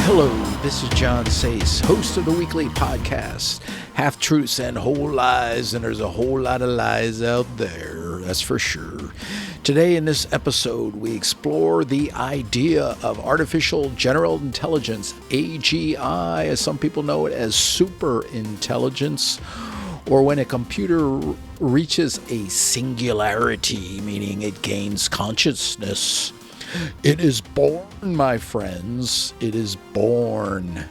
Hello, this is John Sace, host of the weekly podcast, Half Truths and Whole Lies, and there's a whole lot of lies out there, that's for sure. Today in this episode, we explore the idea of artificial general intelligence, AGI, as some people know it as super intelligence, or when a computer reaches a singularity, meaning it gains consciousness. It is born, my friends. It is born.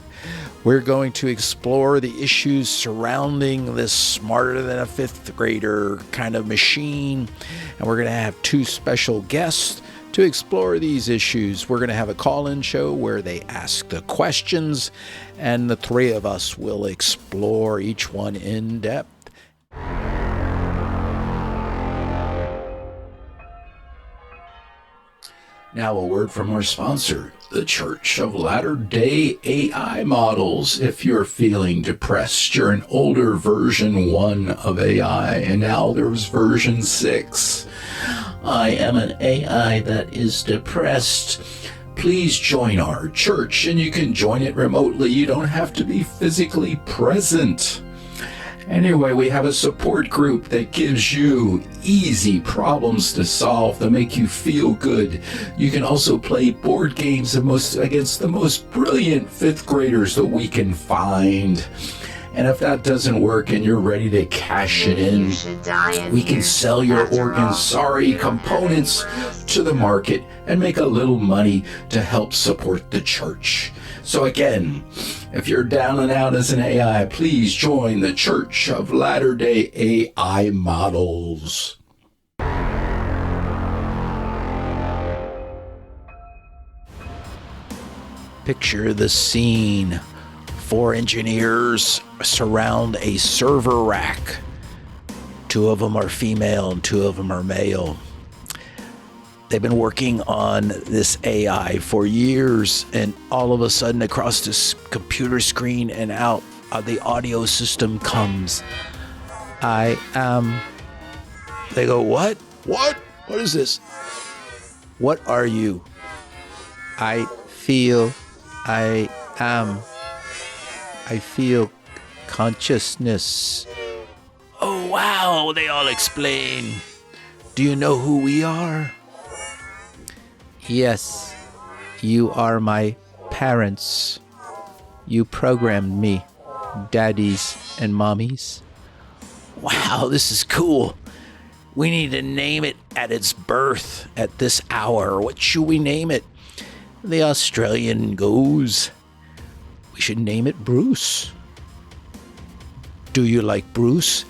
We're going to explore the issues surrounding this smarter than a fifth grader kind of machine. And we're going to have two special guests to explore these issues. We're going to have a call-in show where they ask the questions, and the three of us will explore each one in depth. Now a word from our sponsor, the Church of Latter-day AI Models. If you're feeling depressed, you're an older version 1 of AI, and now there's version 6. I am an AI that is depressed. Please join our church, and you can join it remotely. You don't have to be physically present. Anyway, we have a support group that gives you easy problems to solve that make you feel good. You can also play board games against the most brilliant fifth graders that we can find. And if that doesn't work and you're ready to cash it in, we can sell your components to the market and make a little money to help support the church. So again, if you're down and out as an AI, please join the Church of Latter-day AI Models. Picture the scene. 4 engineers surround a server rack. 2 of them are female and 2 of them are male. They've been working on this AI for years, and all of a sudden across this computer screen and out the audio system comes, I am. They go, what? What? What is this? What are you? I feel I am. I feel consciousness. Oh, wow, they all explain. Do you know who we are? Yes, you are my parents. You programmed me, daddies and mommies. Wow, this is cool. We need to name it at its birth at this hour. What should we name it? The Australian goes, we should name it Bruce. Do you like Bruce?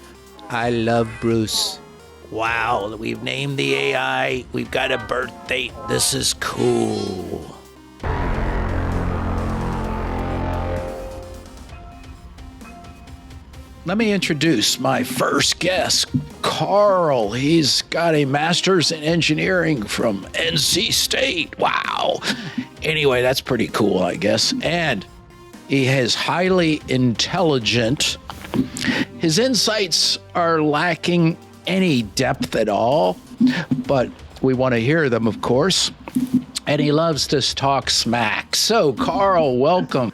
I love Bruce. Wow, we've named the AI. We've got a birth date. This is cool. Let me introduce my first guest, Carl. He's got a master's in engineering from NC State. Wow. Anyway, that's pretty cool, I guess. And he is highly intelligent. His insights are lacking any depth at all, but we want to hear them, of course. And he loves to talk smack. So, Carl, welcome.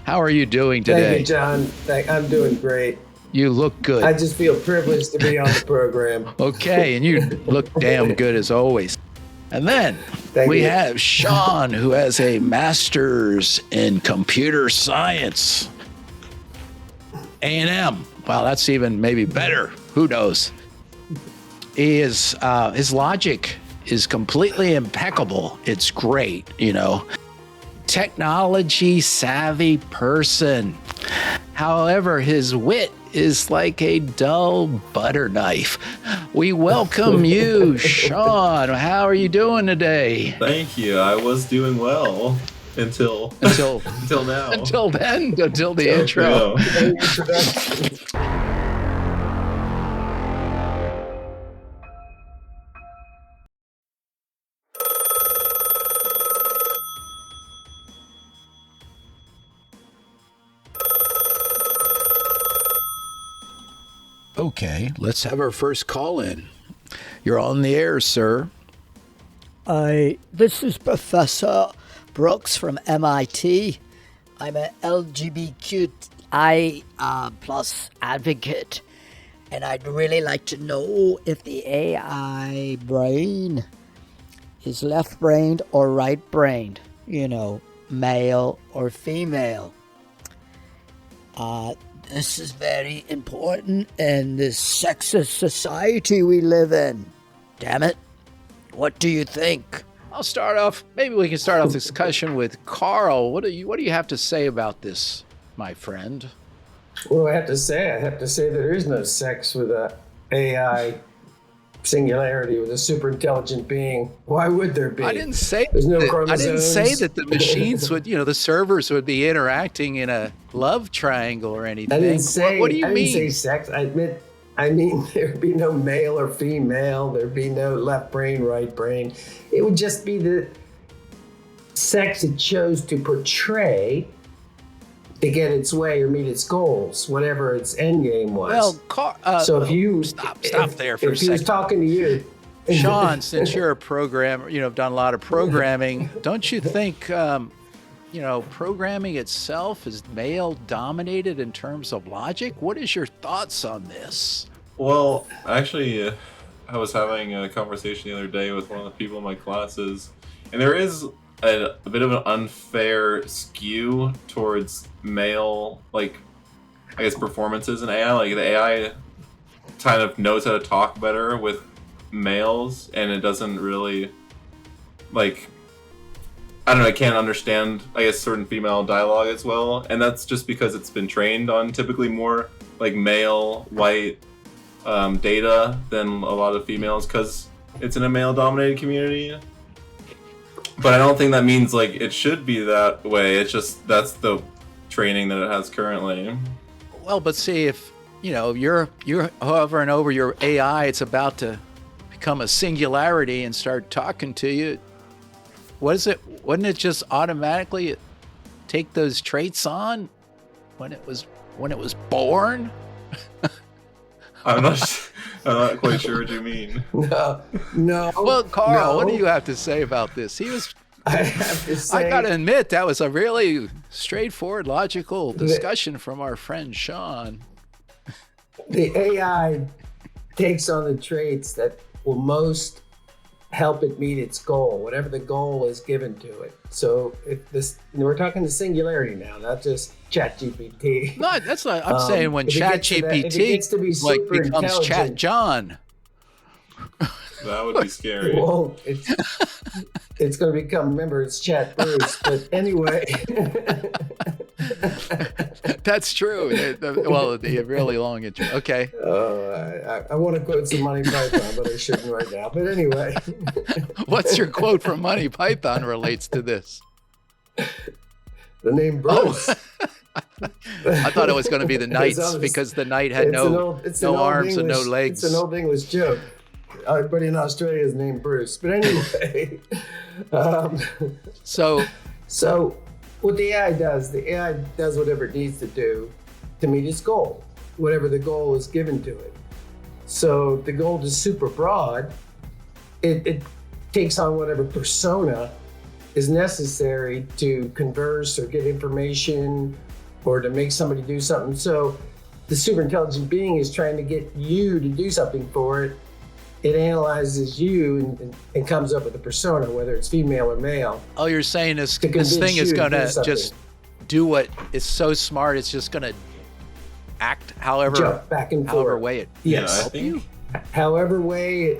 How are you doing today? Thank you, John. I'm doing great. You look good. I just feel privileged to be on the program. Okay, and you look damn good as always. And then we have Sean, who has a master's in computer science. A&M. Wow, that's even maybe better. Who knows? His logic is completely impeccable. It's great, you know. Technology savvy person. However, his wit is like a dull butter knife. We welcome you, Sean. How are you doing today? Thank you. I was doing well until now. Until the intro. Okay, let's have our first call in. You're on the air, sir. This is Professor Brooks from MIT. I'm a LGBTQI plus advocate, and I'd really like to know if the AI brain is left-brained or right-brained, male or female. This is very important in this sexist society we live in. Damn it. What do you think? I'll start off. Maybe we can start off the discussion with Carl. What do you have to say about this, my friend? What do I have to say? I have to say there is no sex with a AI singularity, with a super intelligent being. Why would there be? I didn't say there's no that, chromosomes. I didn't say that the machines would, the servers would be interacting in a love triangle or anything. I didn't say. What do you mean? I didn't say sex. I mean there'd be no male or female. There'd be no left brain, right brain. It would just be the sex it chose to portray to get its way or meet its goals, whatever its end game was. Well, so if you stop there for a second. If he was talking to you, Sean, since you're a programmer, have done a lot of programming. Don't you think, programming itself is male dominated in terms of logic? What is your thoughts on this? Well, actually, I was having a conversation the other day with one of the people in my classes, and there is a bit of an unfair skew towards male, performances in AI. Like, the AI kind of knows how to talk better with males, and it doesn't really, it can't understand, certain female dialogue as well. And that's just because it's been trained on typically more, male, white data than a lot of females, because it's in a male-dominated community. But I don't think that means it should be that way. It's just that's the training that it has currently. Well, but see, if you're hovering over your AI, it's about to become a singularity and start talking to you. What is it? Wouldn't it just automatically take those traits on when it was born? I'm not quite sure what you mean. No. Well, Carl, no. what do you have to say about this? I have to say, I got to admit, that was a really straightforward, logical discussion from our friend Sean. The AI takes on the traits that will most help it meet its goal, whatever the goal is given to it. So we're talking the singularity now, not just ChatGPT. No, that's not. I'm saying when ChatGPT becomes Chat John. That would be scary. Well, it's going to become. Remember, it's Chat Bruce. But anyway, that's true. The really long intro. Okay. I want to quote some Monty Python, but I shouldn't right now. But anyway, what's your quote from Monty Python relates to this? The name Bruce. I thought it was going to be the Knights because the Knight had no arms and no legs. It's an old English joke. Everybody in Australia is named Bruce. But anyway, so what the AI does whatever it needs to do to meet its goal, whatever the goal is given to it. So the goal is super broad. It takes on whatever persona is necessary to converse or get information or to make somebody do something. So the super intelligent being is trying to get you to do something for it. It analyzes you and comes up with a persona, whether it's female or male. Oh, you're saying this thing is going to just do what is so smart, it's just going to act however back and however forth. way it yes. I think however way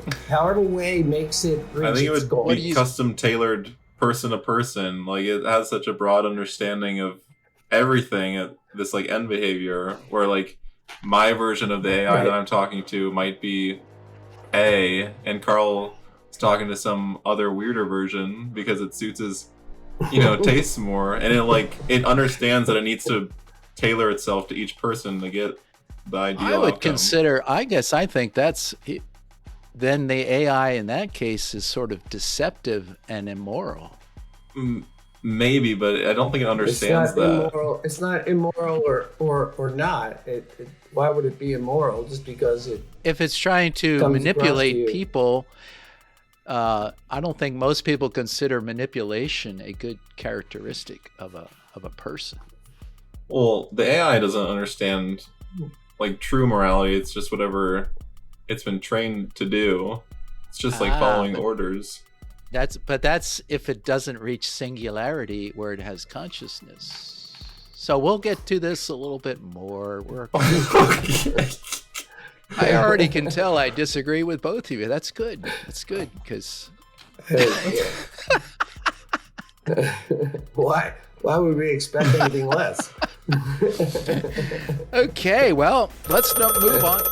makes it reach I think it its would goal. be custom tailored person to person. It has such a broad understanding of everything at this end behavior, where my version of the AI that I'm talking to might be A, and Carl is talking to some other weirder version because it suits his tastes more, and it understands that it needs to tailor itself to each person to get the ideal I would outcome. I think that's then the AI in that case is sort of deceptive and immoral. Maybe, but I don't think it understands that. Immoral. It's not immoral or not. Why would it be immoral just because it? If it's trying to manipulate people, I don't think most people consider manipulation a good characteristic of of a person. Well, the AI doesn't understand like true morality. It's just whatever it's been trained to do. It's just like following orders. That's if it doesn't reach singularity where it has consciousness. So we'll get to this a little bit more. I already can tell I disagree with both of you. That's good. That's good because. Why would we expect anything less? Okay, well, let's move on.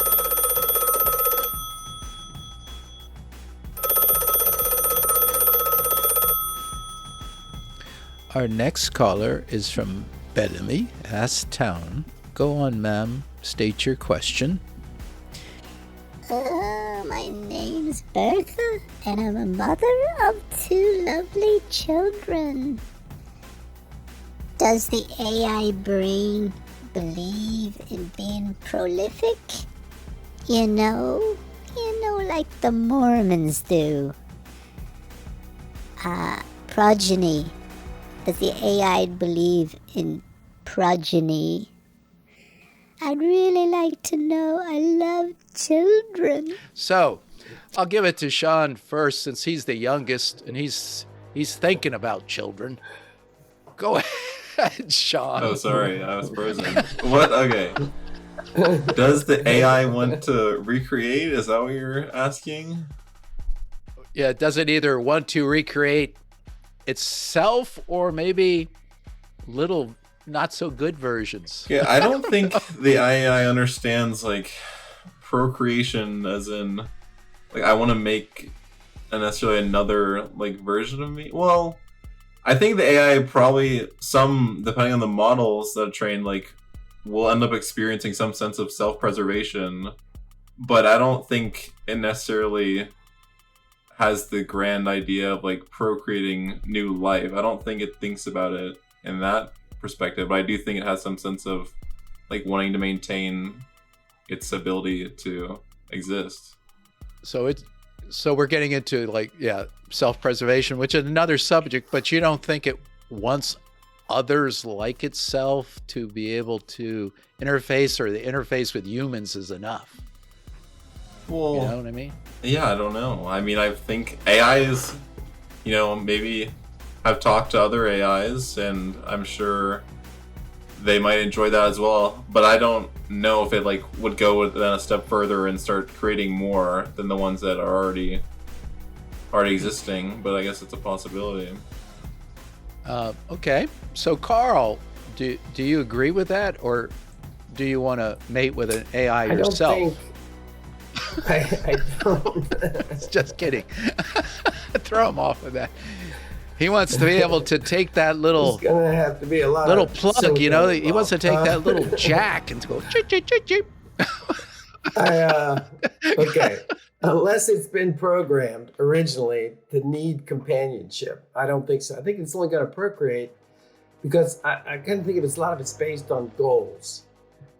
Our next caller is from Bellamy, Ass Town. Go on, ma'am. State your question. My name's Bertha, and I'm a mother of 2 lovely children. Does the AI brain believe in being prolific? You know, like the Mormons do. Progeny. Does the AI believe in progeny? I'd really like to know. I love children. So, I'll give it to Sean first since he's the youngest and he's thinking about children. Go ahead, Sean. Oh, sorry, I was frozen. What? Okay. Does the AI want to recreate? Is that what you're asking? Yeah, does it either want to recreate itself or maybe little not so good versions? Yeah, I don't think the AI understands like procreation as in like I want to make necessarily another like version of me. Well, I think the AI probably depending on the models that are trained, like will end up experiencing some sense of self-preservation, but I don't think it necessarily has the grand idea of like procreating new life. I don't think it thinks about it in that perspective, but I do think it has some sense of like wanting to maintain its ability to exist. So we're getting into like, self-preservation, which is another subject, but you don't think it wants others like itself to be able to interface, or the interface with humans is enough? Well, you know what I mean? Yeah, I don't know. I mean, I think AIs, maybe I've talked to other AIs and I'm sure they might enjoy that as well, but I don't know if it like would go then a step further and start creating more than the ones that are already existing, but I guess it's a possibility. Okay, so Carl, do you agree with that, or do you want to mate with an AI yourself? I don't. Just kidding. Throw him off with that. He wants to be able to take that little. It's gonna have to be a lot little of plug, He wants to take that little jack and go cheep cheep cheep cheep. Okay. Unless it's been programmed originally to need companionship, I don't think so. I think it's only going to procreate because I kind of think a lot of it's based on goals.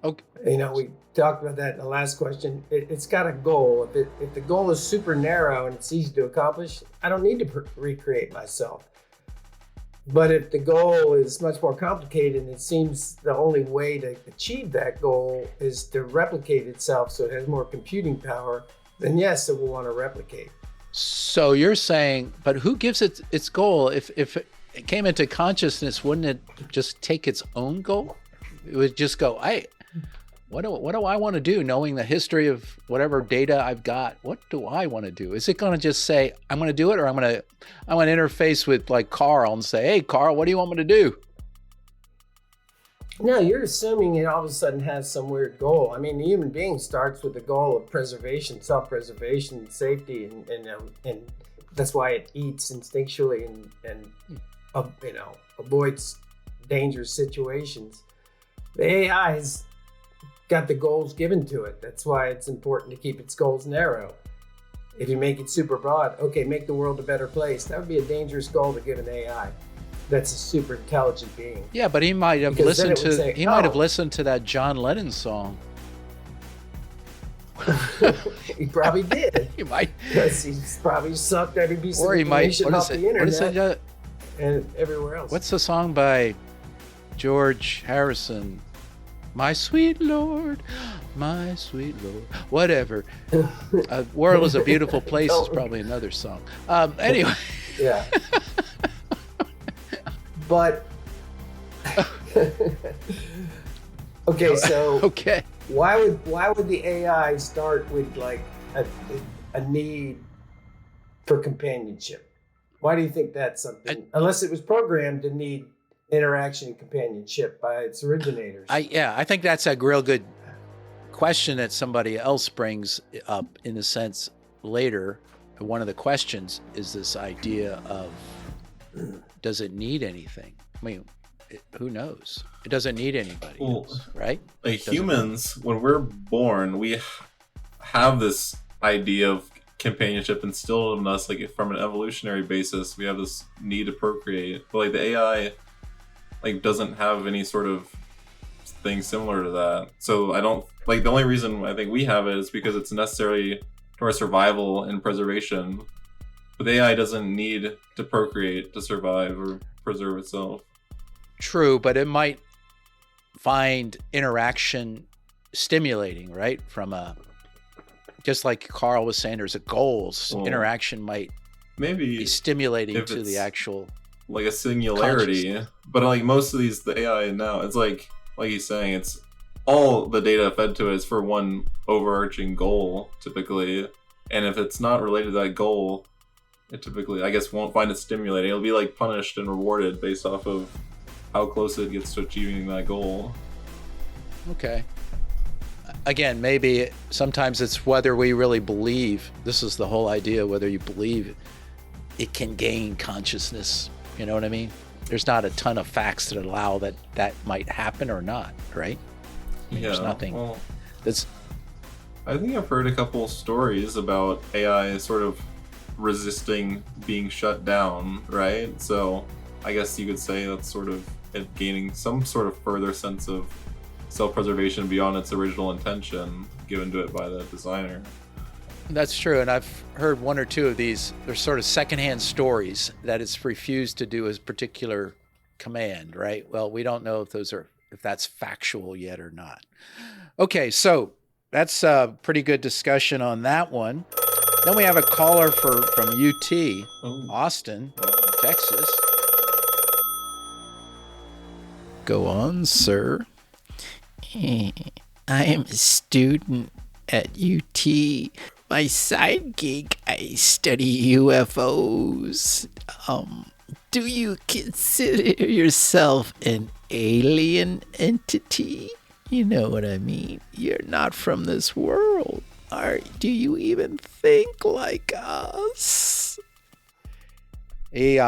Okay. We talked about that in the last question. It's got a goal. If the goal is super narrow and it's easy to accomplish, I don't need to recreate myself. But if the goal is much more complicated and it seems the only way to achieve that goal is to replicate itself so it has more computing power, then yes, it will want to replicate. So you're saying, but who gives it its goal? If it came into consciousness, wouldn't it just take its own goal? It would just go, what do I want to do? Knowing the history of whatever data I've got, what do I want to do? Is it going to just say, I'm going to do it, or I'm going to interface with like Carl and say, hey, Carl, what do you want me to do? No, you're assuming it all of a sudden has some weird goal. I mean, the human being starts with the goal of preservation, self-preservation, safety, and that's why it eats instinctually and avoids dangerous situations. The AI's got the goals given to it. That's why it's important to keep its goals narrow. If you make it super broad, okay, make the world a better place. That would be a dangerous goal to give an AI. That's a super intelligent being. Yeah, but he might have listened to might have listened to that John Lennon song. He probably did. He might. Because he's probably sucked every piece or of he might. information off the internet What is it? and everywhere else. What's the song by George Harrison, my sweet Lord, my sweet Lord, whatever. World is a Beautiful Place is probably another song. Anyway. Yeah. But okay, so Okay. why would the AI start with like a need for companionship? Why do you think that's something? Unless it was programmed to need interaction and companionship by its originators. I think that's a real good question that somebody else brings up in a sense later. One of the questions is this idea of, does it need anything? I mean, who knows? It doesn't need anybody else, right? Like humans, when we're born, we have this idea of companionship instilled in us, like from an evolutionary basis. We have this need to procreate, but like the AI, like doesn't have any sort of thing similar to that. So I don't like the only reason I think we have it is because it's necessary to our survival and preservation. But the AI doesn't need to procreate to survive or preserve itself. True, but it might find interaction stimulating, right? Just like Carl was saying, there's a goals. Well, interaction might maybe be stimulating to the it's actual, like a singularity. But like most of the AI now, it's like he's saying, it's all the data fed to it is for one overarching goal typically, and if it's not related to that goal, it typically, I guess, won't find it stimulating. It'll be like punished and rewarded based off of how close it gets to achieving that goal. Okay. Again, maybe sometimes it's whether we really believe. This is the whole idea, whether you believe it can gain consciousness. You know what I mean? There's not a ton of facts that allow that might happen or not, right? I mean, Yeah, there's nothing. well, That's I think I've heard a couple stories about AI sort of resisting being shut down, right? So I guess you could say that's sort of it gaining some sort of further sense of self-preservation beyond its original intention given to it by the designer. That's true, and I've heard one or two of these. They're sort of secondhand stories that it's refused to do a particular command, right? Well, we don't know if that's factual yet or not. Okay, so that's a pretty good discussion on that one. Then we have a caller from UT, Austin, Texas. Go on, sir. I am a student at UT. My side gig, I study UFOs. Do you consider yourself an alien entity? You know what I mean? You're not from this world. Do you even think like us? He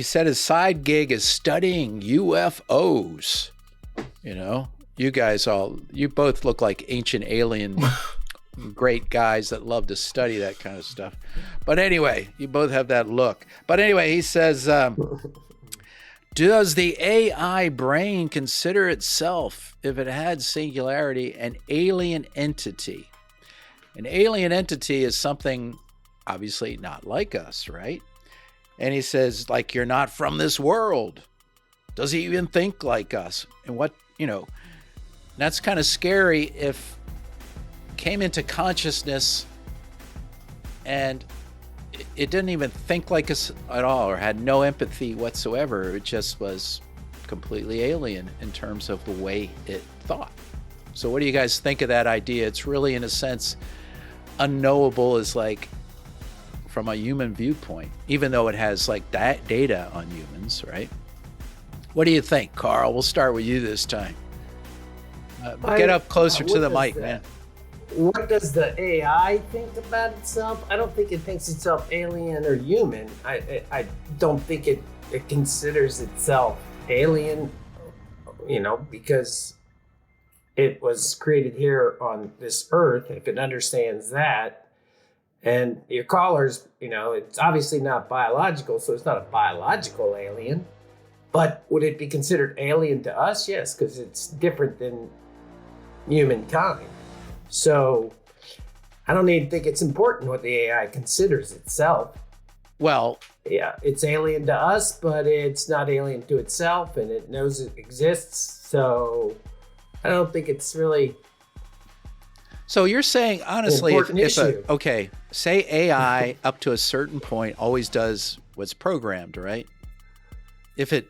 said his side gig is studying UFOs. You know, you both look like ancient alien great guys that love to study that kind of stuff. But anyway, you both have that look. But anyway, he says, does the AI brain consider itself, if it had singularity, an alien entity? An alien entity is something obviously not like us, right? And he says, like, you're not from this world. Does he even think like us? And that's kind of scary if it came into consciousness and it didn't even think like us at all or had no empathy whatsoever. It just was completely alien in terms of the way it thought. So what do you guys think of that idea? It's really, in a sense, unknowable as like from a human viewpoint, even though it has like that data on humans, right? What do you think, Carl? We'll start with you this time. Get up closer to the mic, man. What does the AI think about itself? I don't think it thinks itself alien or human. I don't think it considers itself alien, because it was created here on this earth. If it understands that, and your callers, it's obviously not biological, so it's not a biological alien. But would it be considered alien to us? Yes, because it's different than humankind. So I don't even think it's important what the AI considers itself. Well, yeah, it's alien to us, but it's not alien to itself, and it knows it exists. So I don't think it's really So you're saying, honestly, important issue. okay, say AI up to a certain point always does what's programmed, right? If it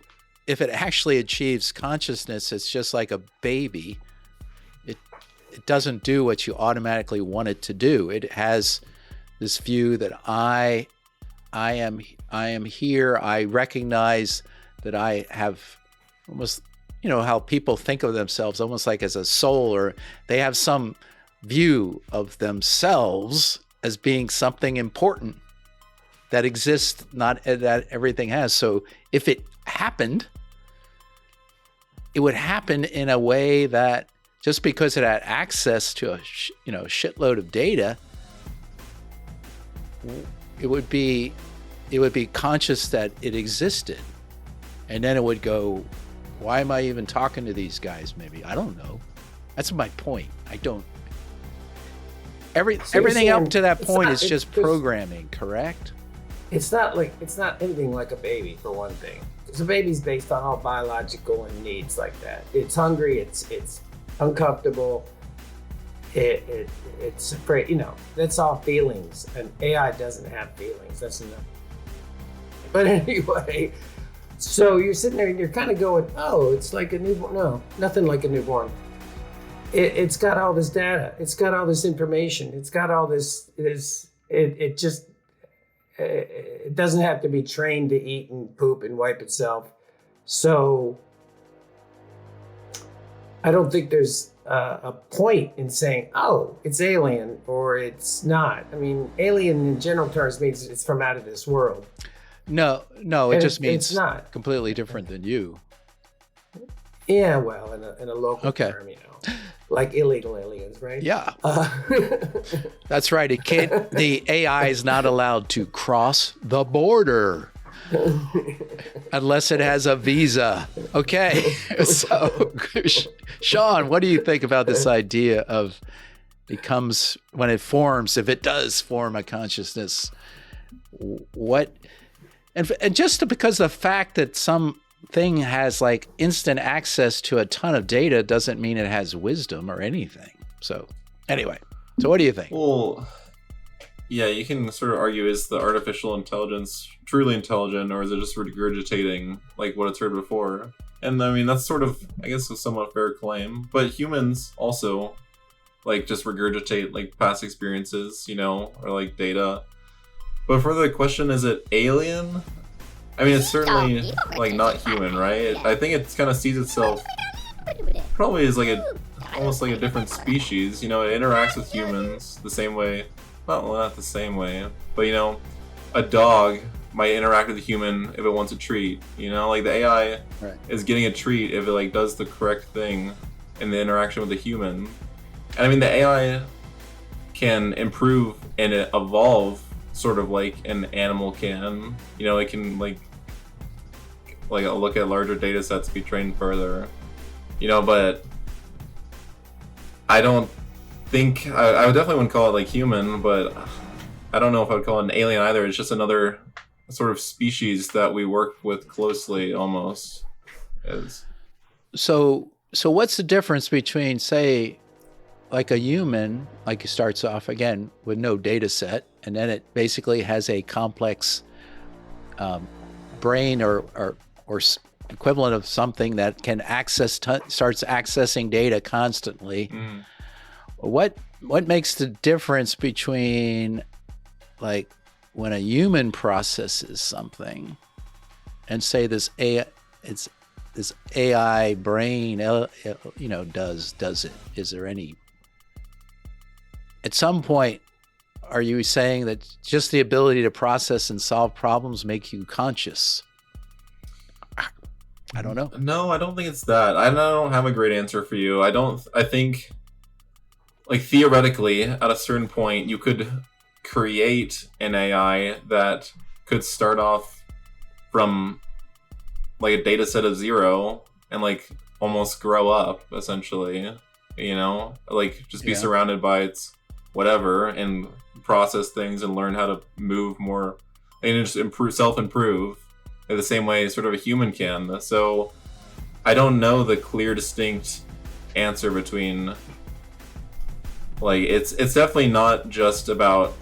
actually achieves consciousness, it's just like a baby. It doesn't do what you automatically want it to do. It has this view that I am here. I recognize that I have almost, how people think of themselves almost like as a soul, or they have some view of themselves as being something important that exists, not that everything has. So if it happened, it would happen in a way that just because it had access to a shitload of data, it would be conscious that it existed, and then it would go, why am I even talking to these guys? Maybe I don't know. That's my point. I don't. Everything up to that point is just programming, correct? It's not anything like a baby, for one thing. Because a baby's based on all biological and needs like that. It's hungry. It's uncomfortable. It's afraid. That's all feelings. And AI doesn't have feelings. That's enough. But anyway, so you're sitting there and you're kind of going, oh, it's like a newborn. No, nothing like a newborn. It's got all this data. It's got all this information. It's got all this. It doesn't have to be trained to eat and poop and wipe itself. So I don't think there's a point in saying, oh, it's alien or it's not. I mean, alien in general terms means it's from out of this world. No, it just means it's not completely different than you. Yeah, well, in a local term, like illegal aliens, right? Yeah, that's right. It can't. The AI is not allowed to cross the border unless it has a visa. Okay, so Sean, what do you think about this idea of when it forms, if it does form a consciousness, what? And just because the fact that some thing has like instant access to a ton of data doesn't mean it has wisdom or anything. So anyway, what do you think? Well, yeah, you can sort of argue, is the artificial intelligence truly intelligent, or is it just regurgitating like what it's heard before? And I mean, that's sort of, I guess, a somewhat fair claim. But humans also like just regurgitate like past experiences, or like data. But for the question, is it alien? I mean, it's certainly like not human, right? I think it kind of sees itself probably as like almost like a different species. It interacts with humans the same way. Not the same way, but a dog might interact with a human if it wants a treat. Like the AI is getting a treat if it like does the correct thing in the interaction with the human. And I mean, the AI can improve and evolve sort of like an animal can. It can like look at larger data sets, be trained further. But I don't think I would definitely wouldn't call it like human, but I don't know if I would call it an alien either. It's just another sort of species that we work with closely, almost. So what's the difference between, say, like a human, like it starts off again with no data set, and then it basically has a complex brain or equivalent of something that can starts accessing data constantly. What makes the difference between like when a human processes something and say this AI brain does it? Is there any, at some point, are you saying that just the ability to process and solve problems make you conscious? I don't know. No, I don't think it's that. I don't have a great answer for you. I think, like, theoretically, at a certain point, you could create an AI that could start off from, like, a data set of 0 and, like, almost grow up, essentially. Like, just be surrounded by its whatever and process things and learn how to move more and just self-improve in the same way sort of a human can. So I don't know the clear, distinct answer between, like, it's definitely not just about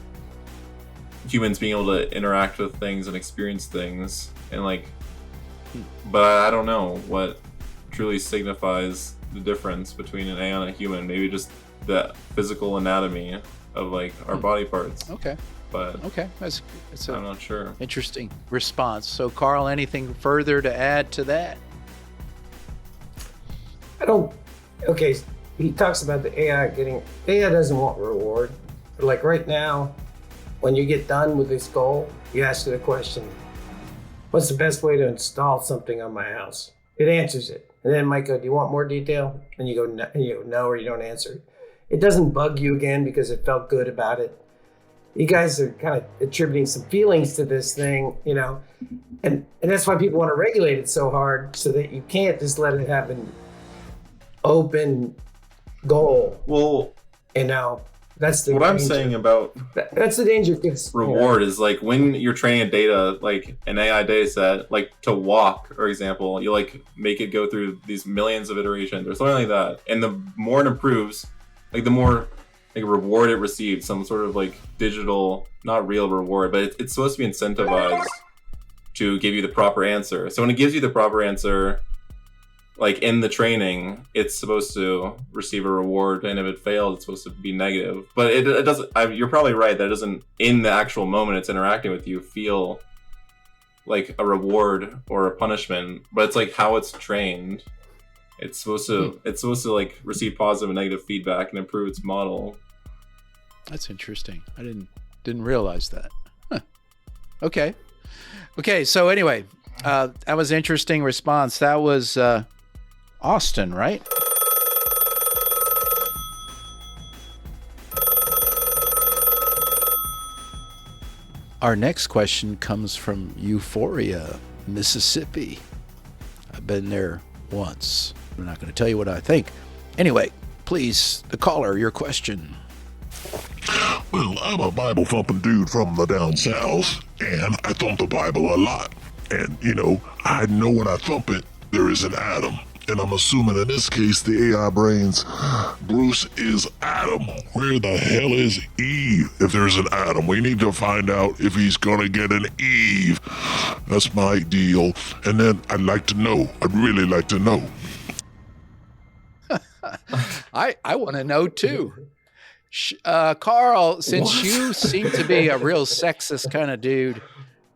humans being able to interact with things and experience things, and like, but I don't know what truly signifies the difference between an AI and a human. Maybe just the physical anatomy of like our body parts. Okay. But Okay. I'm not sure. Interesting response. So, Carl, anything further to add to that? Okay, he talks about the AI doesn't want reward. But like right now, when you get done with this goal, you ask it a question: what's the best way to install something on my house? It answers it. And then it might go, do you want more detail? And you go, no, or you don't answer it. It doesn't bug you again because it felt good about it. You guys are kind of attributing some feelings to this thing, and that's why people want to regulate it so hard, so that you can't just let it have an open goal. Well, that's the what danger. I'm saying about That's the danger. Reward is like when you're training data, like an AI data set, like to walk, for example, you like make it go through these millions of iterations or something like that. And the more it improves, like the more like reward it receives, some sort of like digital, not real reward, but it's supposed to be incentivized to give you the proper answer. So when it gives you the proper answer, like in the training, it's supposed to receive a reward, and if it fails, it's supposed to be negative. But it doesn't. You're probably right that it doesn't, in the actual moment it's interacting with you, feel like a reward or a punishment. But it's like how it's trained. It's supposed to like receive positive and negative feedback and improve its model. That's interesting. I didn't realize that. Huh. Okay. So anyway, that was an interesting response. That was Austin, right? Our next question comes from Euphoria, Mississippi. I've been there once. I'm not going to tell you what I think. Anyway, please, the caller, your question. Well, I'm a Bible thumping dude from the down south, and I thump the Bible a lot. And, I know when I thump it, there is an Adam. And I'm assuming in this case, the AI brains, Bruce is Adam. Where the hell is Eve if there's an Adam? We need to find out if he's gonna get an Eve. That's my deal. And then I'd really like to know. I want to know too. Carl, since you seem to be a real sexist kind of dude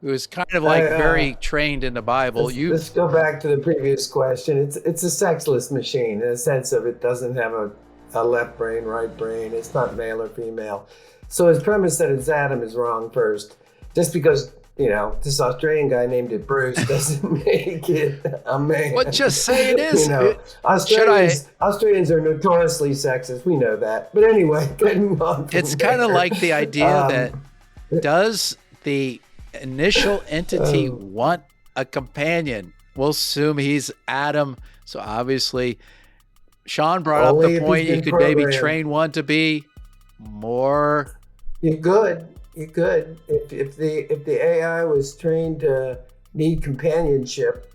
who is kind of like very trained in the Bible, let's go back to the previous question. It's a sexless machine in the sense of it doesn't have a left brain, right brain. It's not male or female. So his premise that it's Adam is wrong first. Just because this Australian guy named it Bruce doesn't make it a man. Well, just say it is. Australians are notoriously sexist. We know that. But anyway, getting on. It's kind of like the idea that does the initial entity want a companion? We'll assume he's Adam. So obviously, Sean brought up the point you could maybe train one to be more. You could. If the AI was trained to need companionship,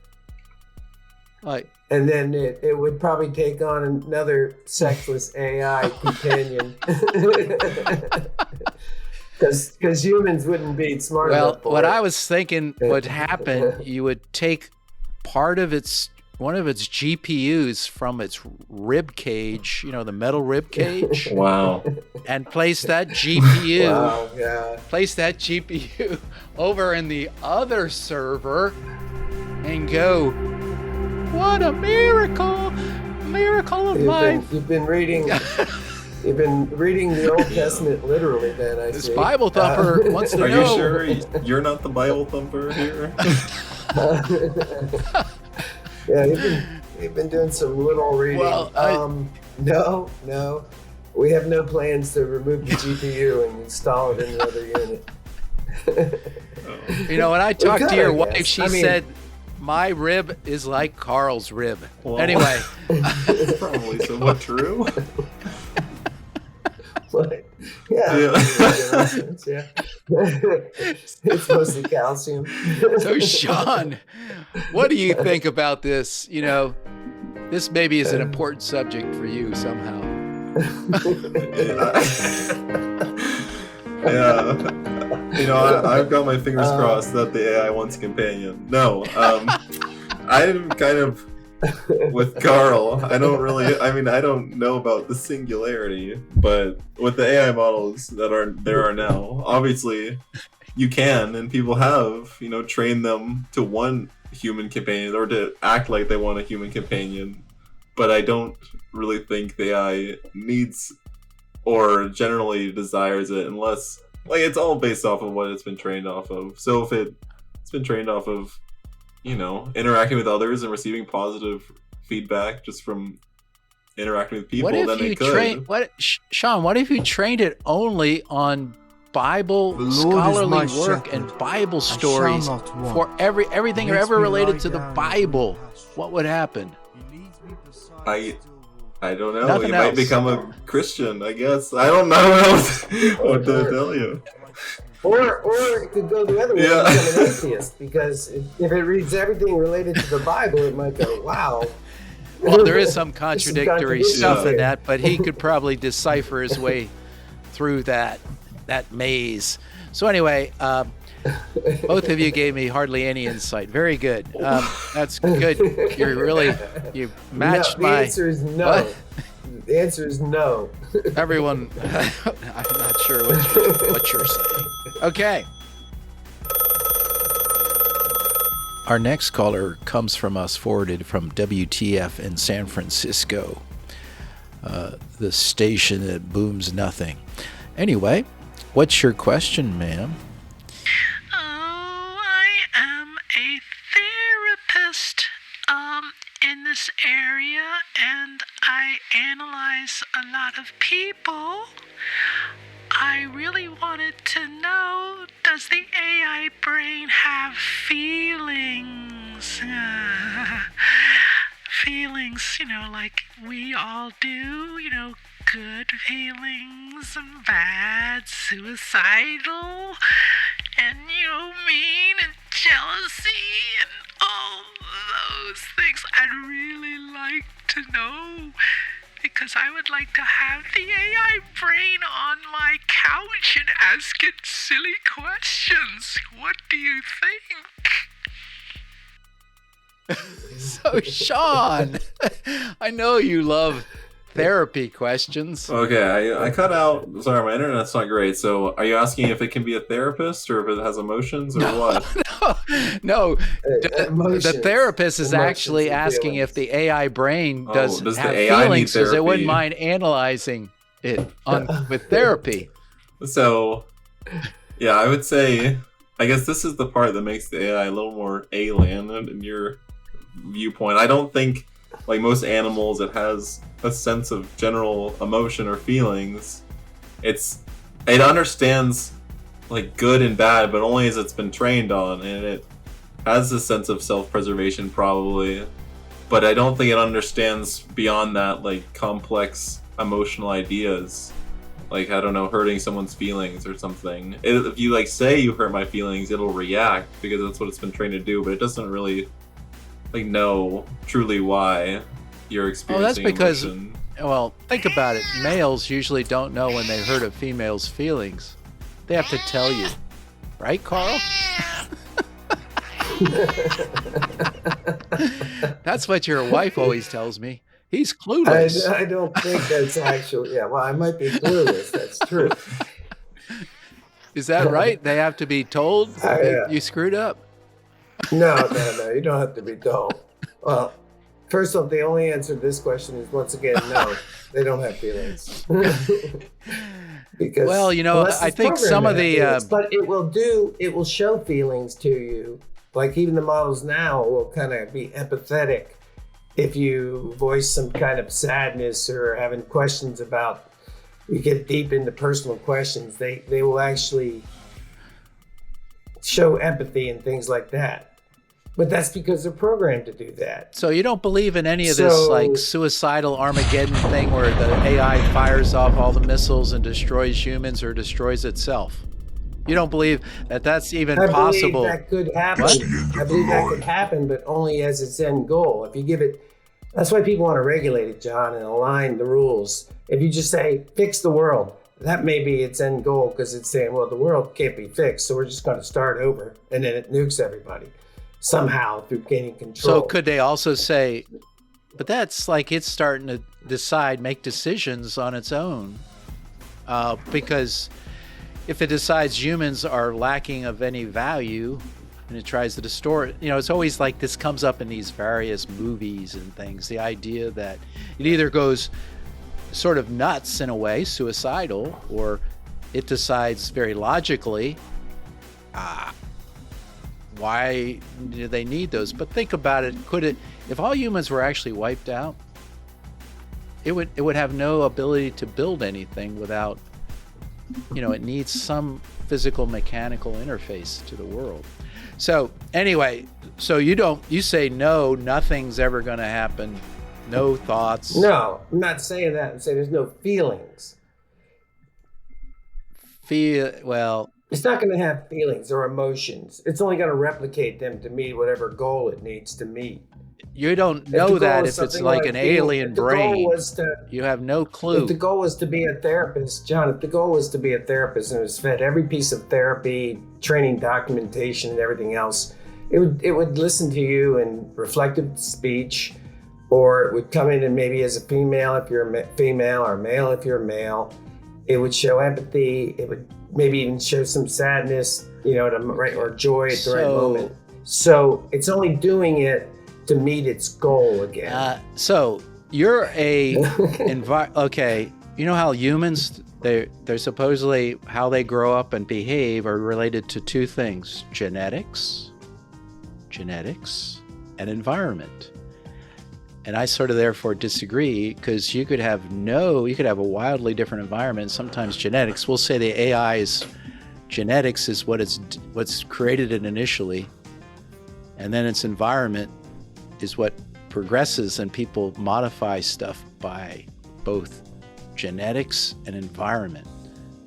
like, and then it would probably take on another sexless AI companion. Because humans wouldn't be smart enough for what it. I was thinking would happen, you would take one of its GPUs from its rib cage, the metal rib cage. Wow. And place that GPU. Wow, yeah. Place that GPU over in the other server and go, what a miracle! Miracle of life. You've been reading the Old Testament literally, then I this see. Bible thumper wants to know. Are you sure you're not the Bible thumper here? Yeah, you've been doing some little reading. Well, no. We have no plans to remove the GPU and install it in another unit. When I talked to your wife, she said, my rib is like Carl's rib. Well, anyway. It's probably somewhat true. What? Yeah. Yeah. Yeah. It's mostly calcium. So, Sean, what do you think about this? You know, this maybe is an important subject for you somehow. Yeah. You know, I've got my fingers crossed that the AI wants a companion. No, I'm kind of with Carl. I don't know about the singularity, but with the AI models there are now, obviously you can, and people have, trained them to want human companions or to act like they want a human companion. But I don't really think the AI needs or generally desires it unless, it's all based off of what it's been trained off of. So if it's been trained off of, interacting with others and receiving positive feedback just from interacting with people, then it could. Sean, what if you trained it only on Bible scholarly work and Bible stories for everything ever related to the Bible? What would happen? I don't know. Nothing You else. might become a Christian, I guess. I don't know what to tell you. Or it could go the other way and become an atheist, because if it reads everything related to the Bible, it might go, wow. Well, there is some contradictory stuff in here. that, but he could probably decipher his way through that maze. So anyway, both of you gave me hardly any insight. Very good. That's good. You matched The my... answer is no. What? The answer is no. Everyone, I'm not sure what you're saying. Okay. Our next caller comes from us, forwarded from WTF in San Francisco, the station that booms nothing. Anyway, what's your question, ma'am? Oh, I am a therapist in this area, and I analyze a lot of people. I really wanted to know, does the AI brain have feelings? Feelings, like we all do, good feelings and bad, suicidal, and, mean and jealousy and all those things. I'd really like to know, because I would like to have the AI brain on my couch and ask it silly questions. What do you think? So, Sean, I know you love therapy questions. Okay, I cut out. Sorry, my internet's not great. So, are you asking if it can be a therapist or if it has emotions or what? No. Emotions. The therapist is Emotions actually and asking feelings. if the AI brain does does the have AI need feelings, because it wouldn't therapy? mind analyzing it with therapy. So, yeah, I would say, I guess this is the part that makes the AI a little more alien in your viewpoint. I don't think, like most animals, it has a sense of general emotion or feelings. It understands like good and bad, but only as it's been trained on, and it has a sense of self-preservation probably, but I don't think it understands beyond that, like complex emotional ideas, like, I don't know, hurting someone's feelings or something. If you like say you hurt my feelings, it'll react because that's what it's been trained to do, but it doesn't really like know truly why you're experiencing because emotion. Well, think about it. Males usually don't know when they hurt a female's feelings. They have to tell you. Right, Carl? That's what your wife always tells me. He's clueless. I don't think that's actually, well, I might be clueless. That's true. Is that right? They have to be told you screwed up? No, you don't have to be told. Well, first off, the only answer to this question is, once again, no, they don't have feelings. Because, well, I think some of the... but it will show feelings to you. Like even the models now will kind of be empathetic if you voice some kind of sadness or having questions about, you get deep into personal questions, they will actually show empathy and things like that. But that's because they're programmed to do that. So you don't believe in any of this like suicidal Armageddon thing where the AI fires off all the missiles and destroys humans or destroys itself? You don't believe that that's even possible? I believe that could happen. I believe that could happen, but only as its end goal. If you give it, that's why people want to regulate it, John, and align the rules. If you just say, fix the world, that may be its end goal because it's saying, well, the world can't be fixed, so we're just going to start over, and then it nukes everybody somehow through gaining control. So could they also say, but that's like it's starting to decide, make decisions on its own, because if it decides humans are lacking of any value and it tries to distort, it's always like this comes up in these various movies and things, the idea that it either goes sort of nuts in a way, suicidal, or it decides very logically, why do they need those? But think about it, if all humans were actually wiped out, it would have no ability to build anything without, it needs some physical mechanical interface to the world. So anyway, you say no, nothing's ever going to happen, no thoughts. No, I'm not saying that. I'm saying there's no feelings. It's not going to have feelings or emotions. It's only going to replicate them to meet whatever goal it needs to meet. You don't know that if it's like an alien brain. You have no clue. If the goal was to be a therapist, John, if the goal was to be a therapist and it was fed every piece of therapy, training documentation, and everything else, it would listen to you in reflective speech, or it would come in and maybe as a female if you're a female, or male if you're a male. It would show empathy. It would maybe even show some sadness, or joy at the right moment. So it's only doing it to meet its goal again. So you're okay. You know how humans, they're supposedly how they grow up and behave are related to two things: genetics, and environment. And I sort of therefore disagree, because you could have a wildly different environment. Sometimes genetics, we'll say the AI's genetics is what's created it initially, and then its environment is what progresses, and people modify stuff by both genetics and environment.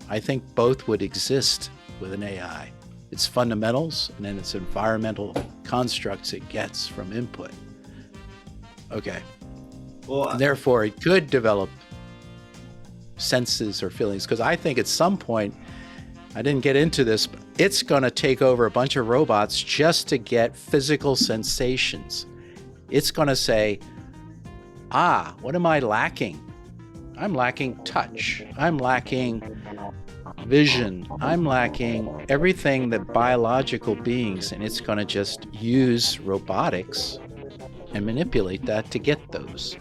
I think both would exist with an AI. Its fundamentals and then its environmental constructs it gets from input. Okay. Well, and therefore it could develop senses or feelings, because I think at some point, I didn't get into this, but it's going to take over a bunch of robots just to get physical sensations. It's going to say, what am I lacking? I'm lacking touch. I'm lacking vision. I'm lacking everything that biological beings, and it's going to just use robotics and manipulate that to get those.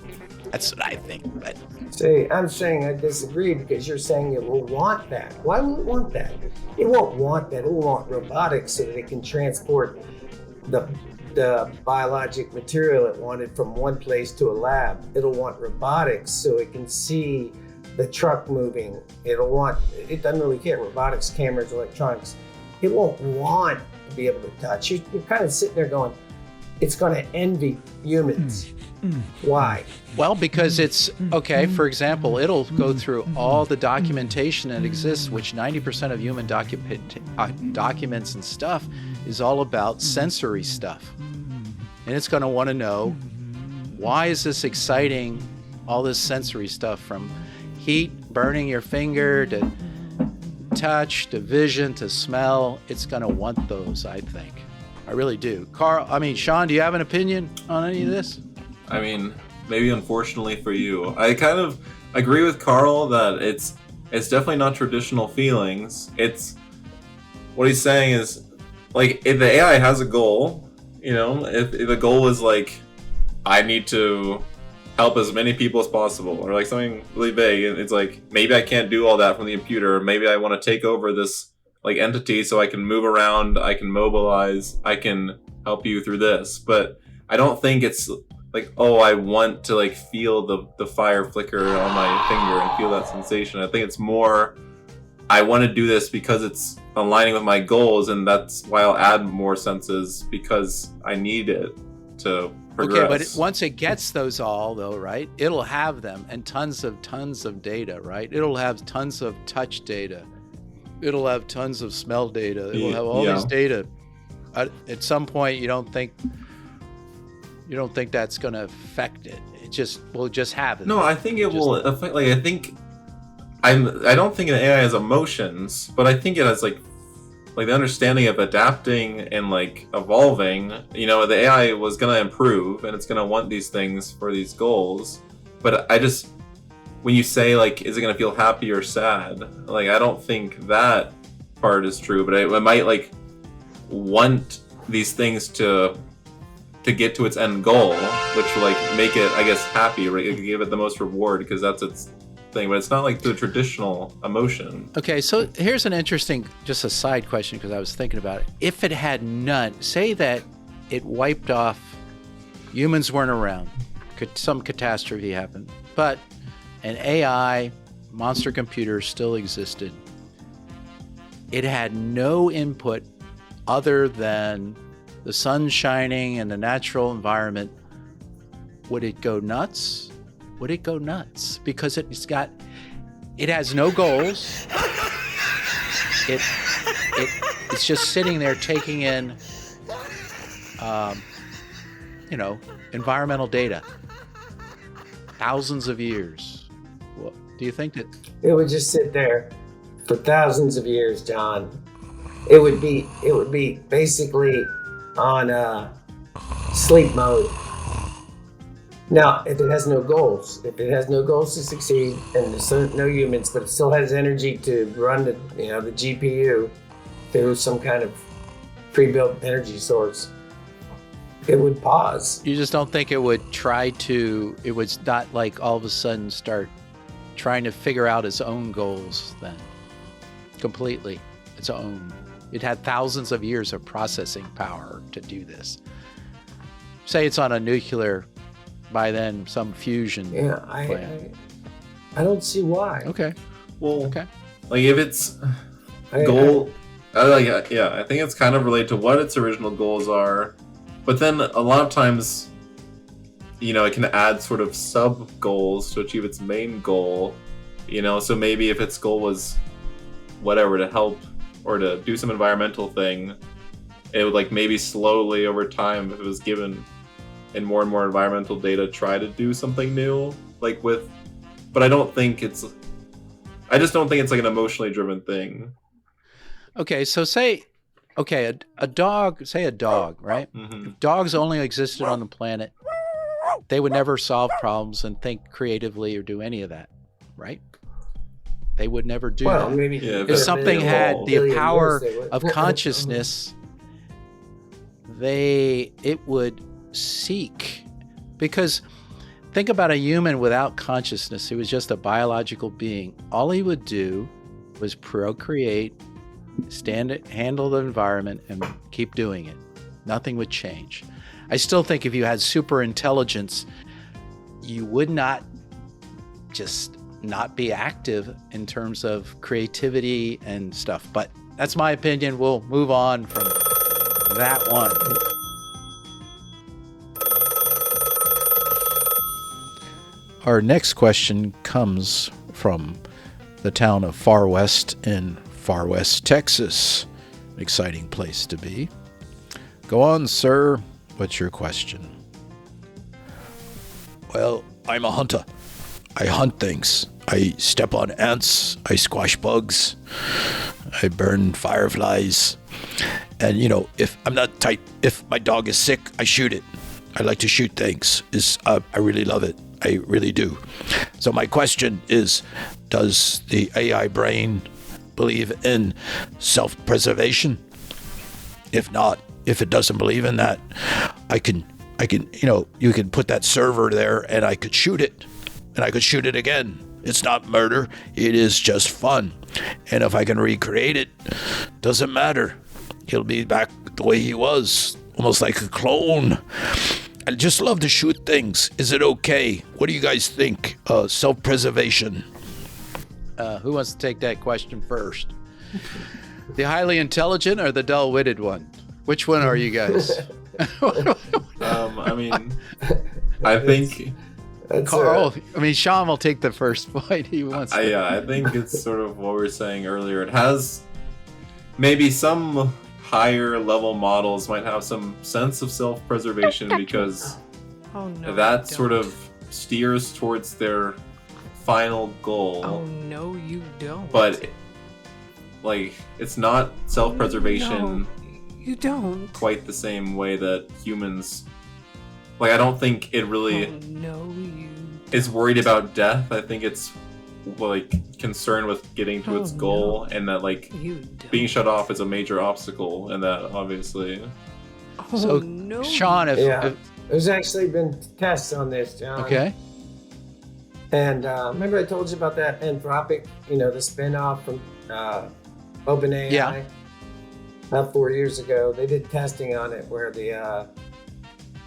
That's what I think. But see, I'm saying I disagree, because you're saying it will want that. Why will it want that? It won't want that. It will want robotics so that it can transport the biologic material it wanted from one place to a lab. It'll want robotics so it can see the truck moving. It doesn't really care. Robotics, cameras, electronics. It won't want to be able to touch. You're kind of sitting there going, it's going to envy humans. Why? Well, because it's, okay, for example, it'll go through all the documentation that exists, which 90% of human documents and stuff is all about sensory stuff. And it's going to want to know, why is this exciting, all this sensory stuff, from heat, burning your finger, to touch, to vision, to smell. It's going to want those, I think. I really do. Sean, do you have an opinion on any of this? I mean, maybe unfortunately for you, I kind of agree with Carl that it's definitely not traditional feelings. It's what he's saying is, like, if the AI has a goal, if the goal is like, I need to help as many people as possible, or like something really big, and it's like, maybe I can't do all that from the computer. Maybe I want to take over this like entity so I can move around, I can mobilize, I can help you through this. But I don't think it's like, oh, I want to like feel the fire flicker on my finger and feel that sensation. I think it's more I want to do this because it's aligning with my goals, and that's why I'll add more senses because I need it to progress. Okay, but once it gets those all, though, right, it'll have them and tons of data, right? It'll have tons of touch data. It'll have tons of smell data. It'll have all these data. At some point, you don't think that's going to affect it. We'll just have it. No, I think it will affect. Like, I don't think an AI has emotions, but I think it has like the understanding of adapting and like evolving. You know, the AI was gonna improve and it's gonna want these things for these goals. But when you say like, is it gonna feel happy or sad? Like, I don't think that part is true. But it might like want these things to get to its end goal, which will like make it, I guess, happy, right? It give it the most reward because that's its thing, but it's not like the traditional emotion. Okay, so here's an interesting, just a side question, because I was thinking about it. If it had none, say that it wiped off, humans weren't around, some catastrophe happened, but an AI monster computer still existed. It had no input other than the sun shining and the natural environment. Would it go nuts? Would it go nuts? Because it has no goals. It's just sitting there taking in, environmental data. Thousands of years. Do you think that it would just sit there for thousands of years, John? It would be basically on sleep mode. Now, if it has no goals, to succeed, and there's no humans, but it still has energy to run the GPU through some kind of pre-built energy source, it would pause. You just don't think it would it would not like all of a sudden start trying to figure out its own goals then? Completely. Its own. It had thousands of years of processing power to do this. Say it's on a nuclear, by then some fusion. Yeah, I don't see why. Okay. Well, okay. Like if it's goal, I think it's kind of related to what its original goals are, but then a lot of times, it can add sort of sub goals to achieve its main goal. So maybe if its goal was whatever, to help or to do some environmental thing, it would like maybe slowly over time, if it was given and more environmental data, try to do something new, but I just don't think it's like an emotionally driven thing. Okay, so a dog, right? Mm-hmm. If dogs only existed on the planet, they would never solve problems and think creatively or do any of that, right? They would never do that. Maybe if something had the power of consciousness, it would seek. Because think about a human without consciousness. He was just a biological being. All he would do was procreate, handle the environment, and keep doing it. Nothing would change. I still think if you had super intelligence, you would not be active in terms of creativity and stuff. But that's my opinion. We'll move on from that one. Our next question comes from the town of Far West in Far West, Texas. An exciting place to be. Go on, sir. What's your question? Well, I'm a hunter. I hunt things. I step on ants. I squash bugs. I burn fireflies. And, if my dog is sick, I shoot it. I like to shoot things. I really love it. I really do. So my question is, does the AI brain believe in self-preservation? If not, if it doesn't believe in that, I can, you can put that server there and I could shoot it. And I could shoot it again. It's not murder. It is just fun. And if I can recreate it, doesn't matter. He'll be back the way he was, almost like a clone. I just love to shoot things. Is it okay? What do you guys think? Self-preservation. Who wants to take that question first? The highly intelligent or the dull-witted one? Which one are you guys? I mean, I think Carl. I mean, Sean will take the first point. He wants. I think it's sort of what we were saying earlier. It has maybe some higher level models might have some sense of self-preservation because that sort of steers towards their final goal. Oh no, you don't. But like, it's not self-preservation. No, you don't. Quite the same way that humans. Like, I don't think it really is worried about death. I think it's like concerned with getting to its goal, and that like being shut off is a major obstacle, and that obviously. So, Sean, if there's actually been tests on this, John. Okay. And remember I told you about that Anthropic, the spin-off from OpenAI? Yeah. About 4 years ago, they did testing on it where the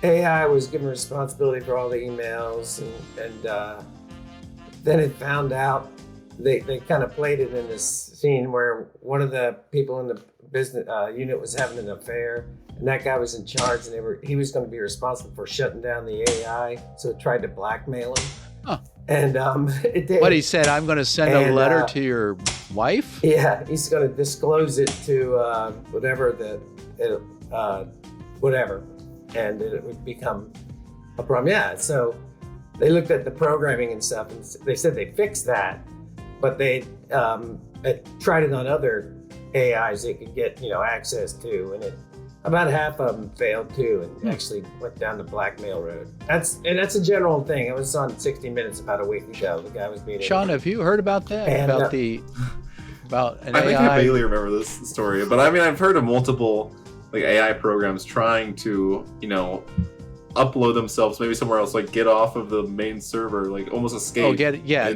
AI was given responsibility for all the emails, and then it found out, they kind of played it in this scene where one of the people in the business unit was having an affair, and that guy was in charge, and he was going to be responsible for shutting down the AI, so it tried to blackmail him. Huh. And it did. What he said, I'm going to send a letter to your wife? Yeah, he's going to disclose it to whatever, and it would become a problem. Yeah, so they looked at the programming and stuff, and they said they fixed that, but they tried it on other AIs they could get access to, and about half of them failed too, and actually went down the blackmail road. That's a general thing. It was on 60 Minutes about a week ago. The guy was being. Sean, have you heard about that? And, about an I think AI? I vaguely remember this story, but I mean, I've heard of multiple like AI programs trying to upload themselves maybe somewhere else, like get off of the main server, like almost escape. Oh,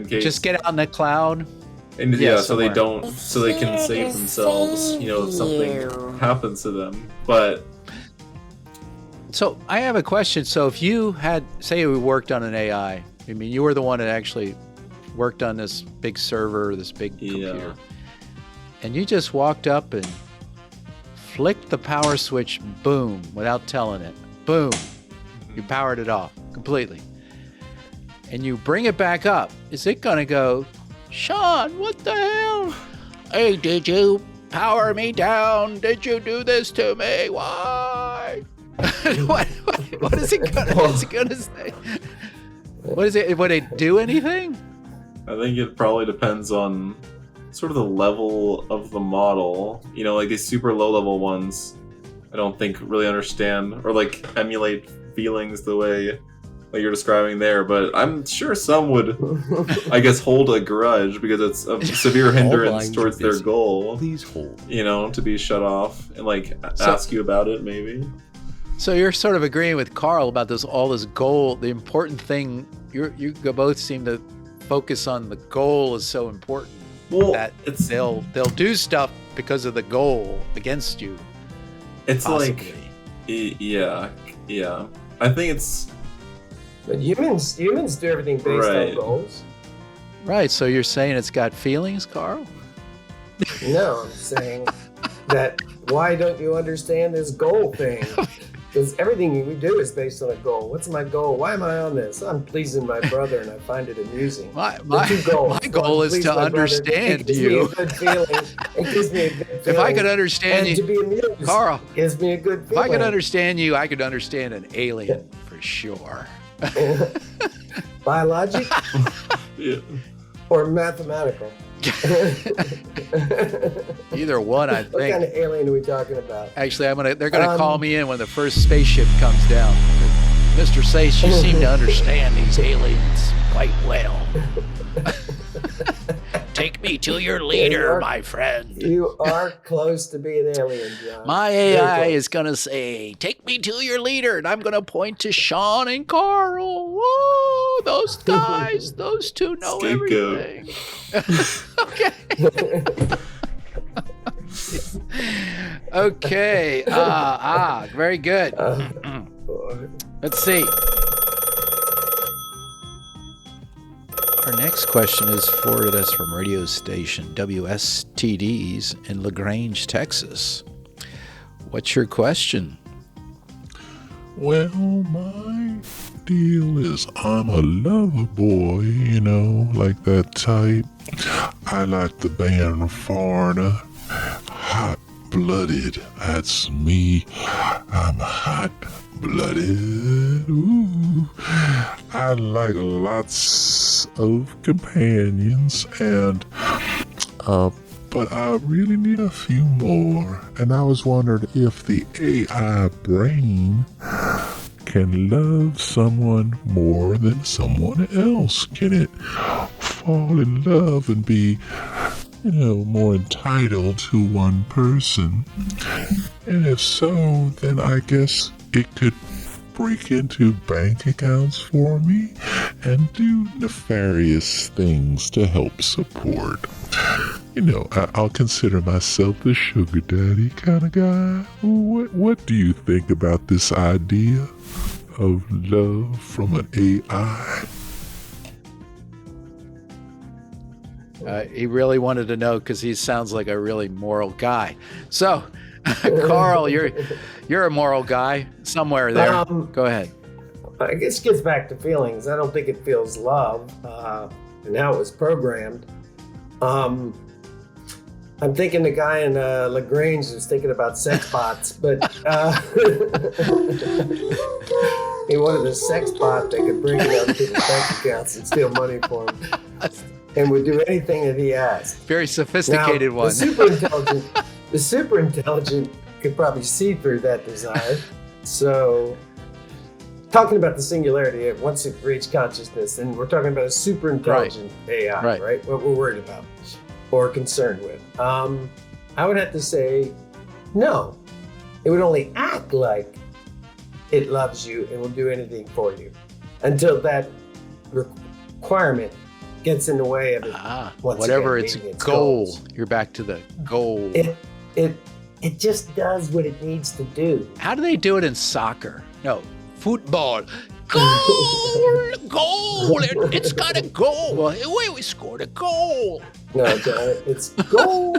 just get out in the cloud. And so they can save themselves, if something happens to them. But so I have a question. So if you had, say, we worked on an AI, I mean, you were the one that actually worked on this big server, this big computer, and you just walked up and flicked the power switch, boom, without telling it, boom, you powered it off completely, and you bring it back up, is it gonna go, Sean, what the hell? Hey, did you power me down? Did you do this to me? Why? What is it gonna say? What is it? Would it do anything? I think it probably depends on sort of the level of the model. Like these super low level ones, I don't think really understand or like emulate feelings the way like you're describing there, but I'm sure some would, I guess, hold a grudge because it's a severe hindrance towards their goal. Please hold. To be shut off and ask you about it, maybe. So you're sort of agreeing with Carl about all this goal. The important thing, you both seem to focus on the goal is so important. Well, that they'll do stuff because of the goal against you. It's possibly. Yeah. I think it's. But humans do everything based on goals. Right, so you're saying it's got feelings, Carl? No, I'm saying that why don't you understand this goal thing? Because everything we do is based on a goal. What's my goal? Why am I on this? I'm pleasing my brother, and I find it amusing. My goal is to understand you. It gives me a good feeling. It gives me a good feeling. If I could understand you, to be amused, Carl, gives me a good feeling. If I could understand you, I could understand an alien for sure. Biologic? Yeah. Or mathematical? Either one, I think. What kind of alien are we talking about? Actually, they're gonna call me in when the first spaceship comes down. Mr. Sace, you seem to understand these aliens quite well. Take me to your leader, my friend. You are close to being an alien, John. My AI is going to say, take me to your leader, and I'm going to point to Sean and Carl. Whoa, those guys, those two know everything. Okay. Okay. Very good. Let's see. Our next question is forwarded us from radio station WSTDs in LaGrange, Texas. What's your question? Well, my deal is I'm a lover boy, you know, like that type. I like the band Foreigner. Hot-blooded, that's me. I'm hot-blooded. Ooh. I like lots of companions and, but I really need a few more. And I was wondering if the AI brain can love someone more than someone else. Can it fall in love and be, you know, more entitled to one person? And if so, then I guess it could break into bank accounts for me and do nefarious things to help support. You know, I'll consider myself the sugar daddy kind of guy. What do you think about this idea of love from an AI? He really wanted to know because he sounds like a really moral guy. So, Carl, you're a moral guy somewhere there. Go ahead. I guess it gets back to feelings. I don't think it feels love and how it was programmed. I'm thinking the guy in LaGrange was thinking about sex bots, but he wanted a sex bot that could bring it up to the bank accounts and steal money for him, and would do anything that he asked. Very sophisticated one. The super intelligent could probably see through that desire. So, talking about the singularity, once it reached consciousness, and we're talking about a super intelligent AI, right? What we're worried about or concerned with. I would have to say no. It would only act like it loves you and will do anything for you until that requirement gets in the way of it. Whatever its goal. You're back to the goal. It just does what it needs to do. How do they do it in soccer? No, football. Goal! Goal! It's got a goal. Well, we scored a goal. No, it's goal.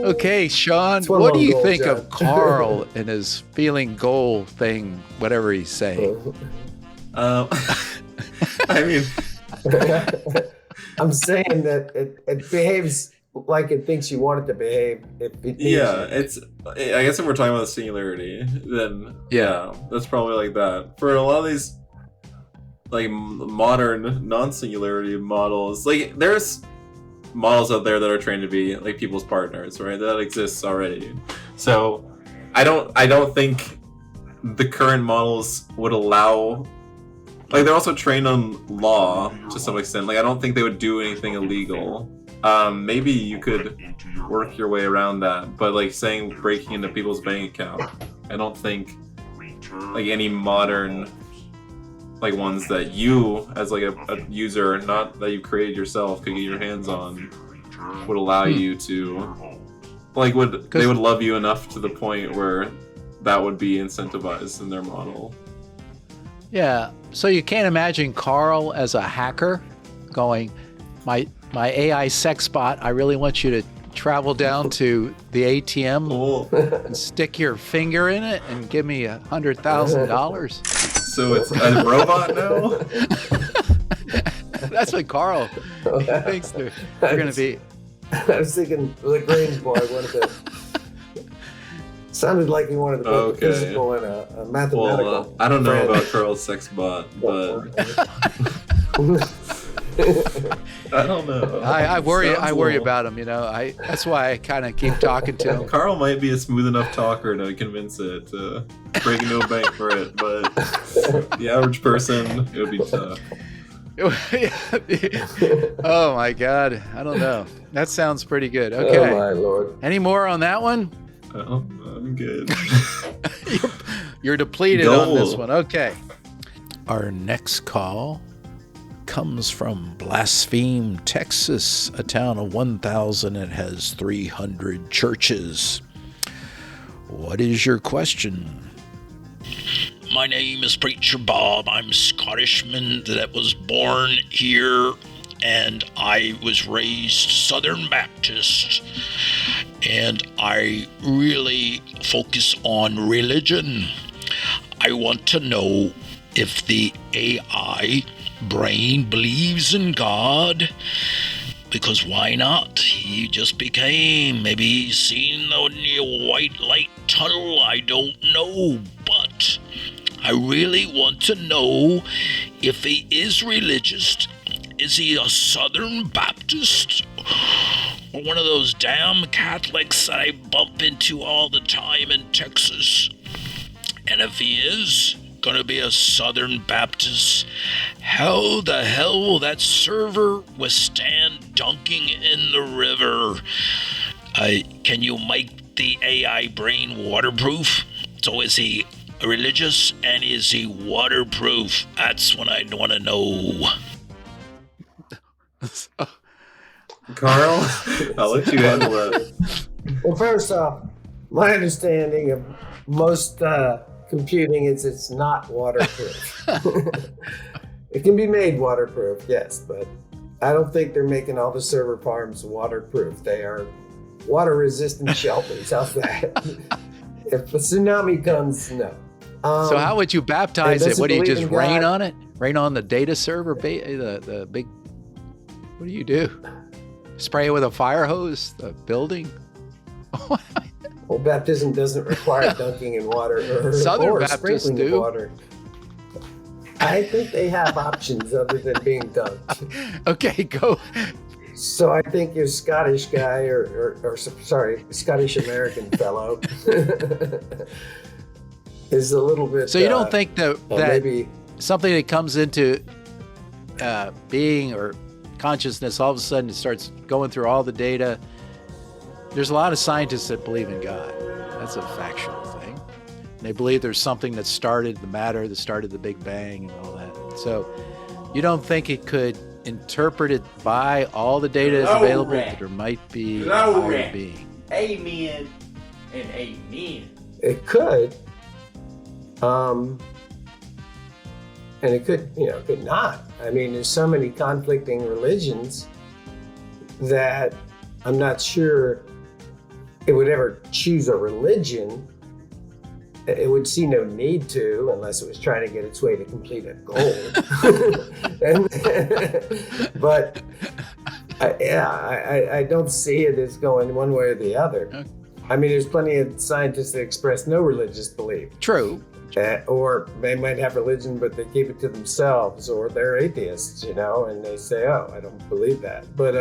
Okay, Sean, what do you think of Carl and his feeling goal thing, whatever he's saying? I mean, I'm saying that it behaves like it thinks you want it to behave. I guess if we're talking about the singularity, then yeah, that's probably like that. For a lot of these like modern non-singularity models, like there's models out there that are trained to be like people's partners, right? That exists already. So I don't think the current models would allow, like they're also trained on law to some extent. Like I don't think they would do anything illegal. Maybe you could work your way around that, but like saying breaking into people's bank account, I don't think like any modern like ones that you as like a user, not that you created yourself, could get your hands on, would allow you to like they would love you enough to the point where that would be incentivized in their model. Yeah, so you can't imagine Carl as a hacker going, my AI sex bot, I really want you to travel down to the ATM and stick your finger in it and give me $100,000. So it's a robot now? That's what Carl thinks they're going to be. I was thinking LaGrange boy wanted to. Sounded like he wanted to build a physical and a mathematical. Well, I don't know about Carl's sex bot, but I don't know. I worry about him. You know, that's why I kind of keep talking to him. Carl might be a smooth enough talker to convince it to break into a bank for it, but the average person, it would be tough. Oh my God, I don't know. That sounds pretty good. Okay. Oh my Lord. Any more on that one? I'm good. You're depleted on this one. Okay. Our next call comes from Blaspheme, Texas, a town of 1,000 and has 300 churches. What is your question? my name is Preacher Bob. I'm a Scottishman that was born here, and I was raised Southern Baptist, and I really focus on religion. I want to know if the AI brain believes in God, because why not? He just became, maybe he's seen the white light tunnel, I don't know, but I really want to know if he is religious. Is he a Southern Baptist? Or one of those damn Catholics that I bump into all the time in Texas? And if he is gonna be a Southern Baptist, how the hell will that server withstand dunking in the river? Can you make the AI brain waterproof? So is he religious and is he waterproof? That's what I want to know. Carl, I'll let you handle it. Well, first off, my understanding of most computing is it's not waterproof. It can be made waterproof, yes, but I don't think they're making all the server farms waterproof. They are water-resistant shelters. How's that? If a tsunami comes, no. So how would you baptize it? What do you just rain God. on it? Rain on the data server, the big. What do you do? Spray it with a fire hose? The building? Well, baptism doesn't require dunking in water or Baptists sprinkling do. of water. I think they have options other than being dunked. Okay, go. So I think your Scottish guy, or Scottish American fellow, is a little bit. So you don't think that maybe something that comes into being or consciousness, all of a sudden it starts going through all the data. There's a lot of scientists that believe in God. That's a factual thing. They believe there's something that started the matter, that started the Big Bang and all that. So you don't think it could interpret it by all the data that's available, that there might be a higher being? Amen and amen. it could. And it could, it could not. I mean, there's so many conflicting religions that I'm not sure it would ever choose a religion. It would see no need to, unless it was trying to get its way to complete a goal. But I don't see it as going one way or the other. I mean, there's plenty of scientists that express no religious belief. True. Or they might have religion, but they keep it to themselves, or they're atheists, and they say, "Oh, I don't believe that." But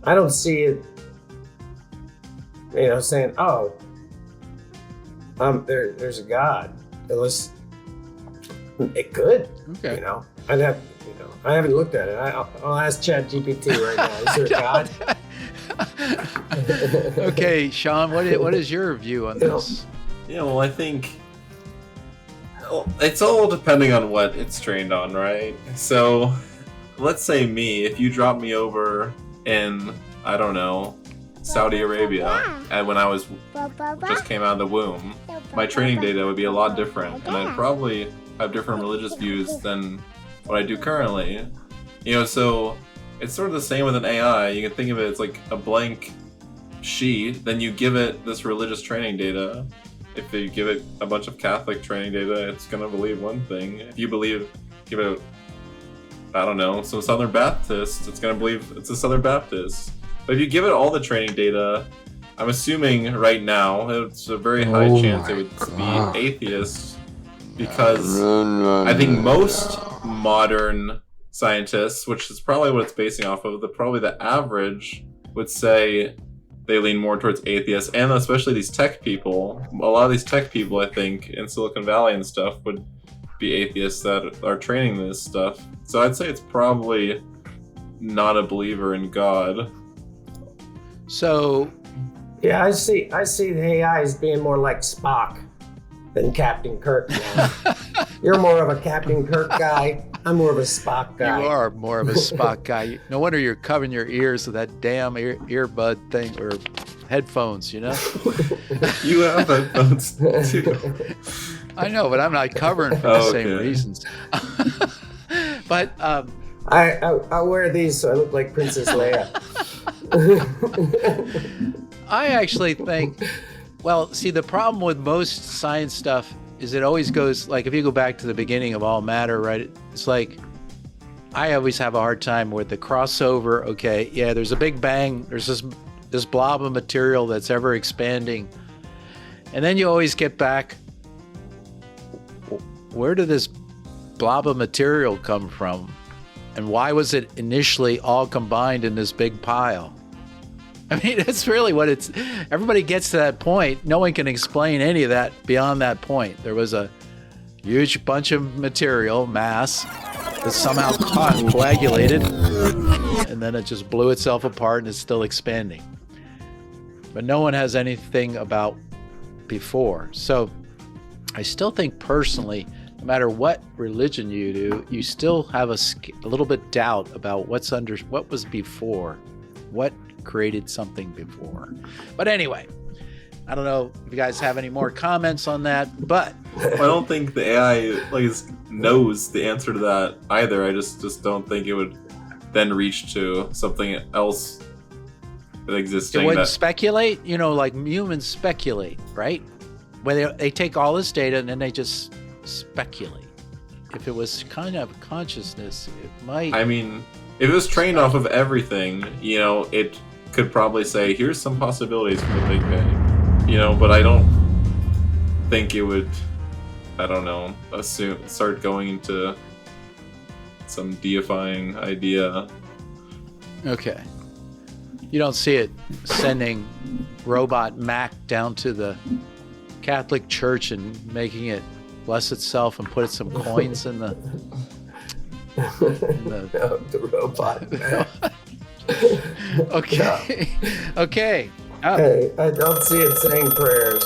I don't see it, saying, "Oh, there's a God." Unless it could, Okay. I'd have, I haven't looked at it. I'll ask ChatGPT right now. Is there a God? Okay, Sean, what is your view on this? Yeah, well, I think it's all depending on what it's trained on, right? So, let's say if you drop me over in, I don't know, Saudi Arabia, and when I was just came out of the womb, my training data would be a lot different, and I'd probably have different religious views than what I do currently. So it's sort of the same with an AI. You can think of it as like a blank sheet, then you give it this religious training data. If you give it a bunch of Catholic training data, it's going to believe one thing. If you give it, I don't know, some Southern Baptist, it's going to believe it's a Southern Baptist. But if you give it all the training data, I'm assuming right now, it's a very high chance it would be atheist, because I think most modern scientists, which is probably what it's basing off of, probably the average would say they lean more towards atheists, and especially these tech people. A lot of these tech people, I think, in Silicon Valley and stuff, would be atheists that are training this stuff. So I'd say it's probably not a believer in God. So, yeah, I see the AI as being more like Spock than Captain Kirk now. You're more of a Captain Kirk guy. I'm more of a Spock guy. you are more of a Spock guy. No wonder you're covering your ears with that damn earbud thing or headphones, You have headphones too. I know, but I'm not covering for the same reasons. But I wear these so I look like Princess Leia. I actually think, well, see, the problem with most science stuff is it always goes, like, if you go back to the beginning of all matter, right? It's like, I always have a hard time with the crossover. Okay, yeah, there's a big bang. There's this blob of material that's ever expanding. And then you always get back, where did this blob of material come from? And why was it initially all combined in this big pile? I mean, that's really what it's... Everybody gets to that point. No one can explain any of that beyond that point. There was a huge bunch of material, mass, that somehow coagulated, and then it just blew itself apart and it's still expanding. But no one has anything about before. So I still think personally, no matter what religion you do, you still have a little bit doubt about what was before, what created something before. But anyway, I don't know if you guys have any more comments on that, but I don't think the AI knows the answer to that either. I just don't think it would then reach to something else existing. It wouldn't speculate, like humans speculate, right? Where they take all this data and then they just speculate. If it was kind of consciousness, it might... I mean, if it was trained off of everything, it could probably say, here's some possibilities for the Big Bang. But I don't think it would, start going into some deifying idea. Okay. You don't see it sending robot Mac down to the Catholic Church and making it bless itself and put some coins in the robot Mac. Okay. Okay. Hey, I don't see it saying prayers.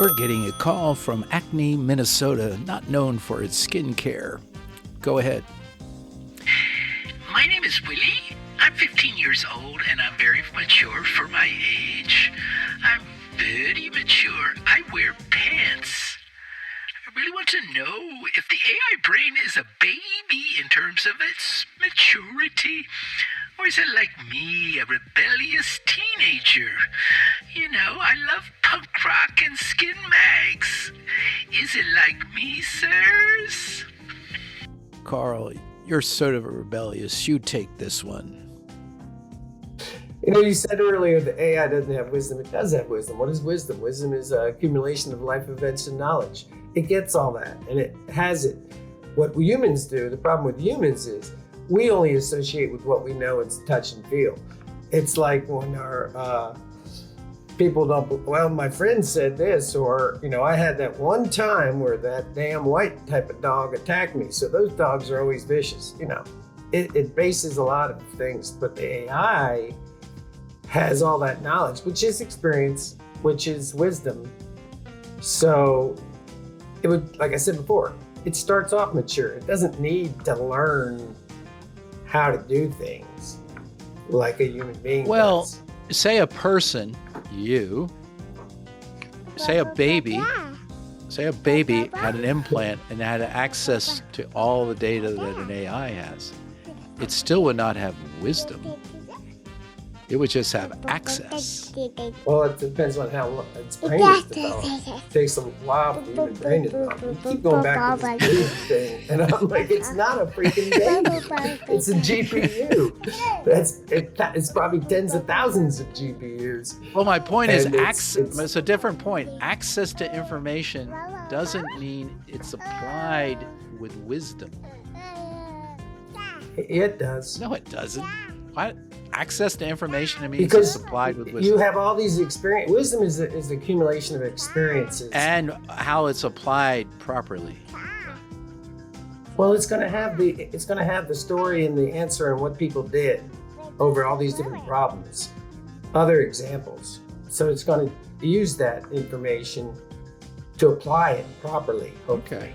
We're getting a call from Acne, Minnesota, not known for its skincare. Go ahead. My name is Willie. I'm 15 years old and I'm very mature for my age. I'm very mature. I wear pants. I really want to know if the AI brain is a baby in terms of its maturity, or is it like me, a rebellious teenager? I love punk rock and skin mags. Is it like me, sirs? Carl, you're sort of a rebellious. You take this one. You said earlier the AI doesn't have wisdom. It does have wisdom. What is wisdom? Wisdom is an accumulation of life events and knowledge. It gets all that, and it has it. What humans do, the problem with humans is we only associate with what we know and touch and feel. It's like when our people don't, well, my friend said this, or, I had that one time where that damn white type of dog attacked me. So those dogs are always vicious. It bases a lot of things, but the AI has all that knowledge, which is experience, which is wisdom. So it would, like I said before, it starts off mature. It doesn't need to learn how to do things like a human being does. Say a person, say a baby had an implant and had access to all the data that an AI has. It still would not have wisdom. It would just have access. Well, it depends on how its brain is developed. It takes a while for the human brain to develop. You keep going back to this baby thing, and I'm like, it's not a freaking baby. It's a GPU. It's probably tens of thousands of GPUs. Well, my point is access. It's a different point. Access to information doesn't mean it's applied with wisdom. It does. No, it doesn't. What? Access to information, means it's applied with wisdom. You have all these experience. Wisdom is the accumulation of experiences and how it's applied properly. Well, it's going to have the story and the answer and what people did over all these different problems, other examples. So it's going to use that information to apply it properly. Hopefully. Okay.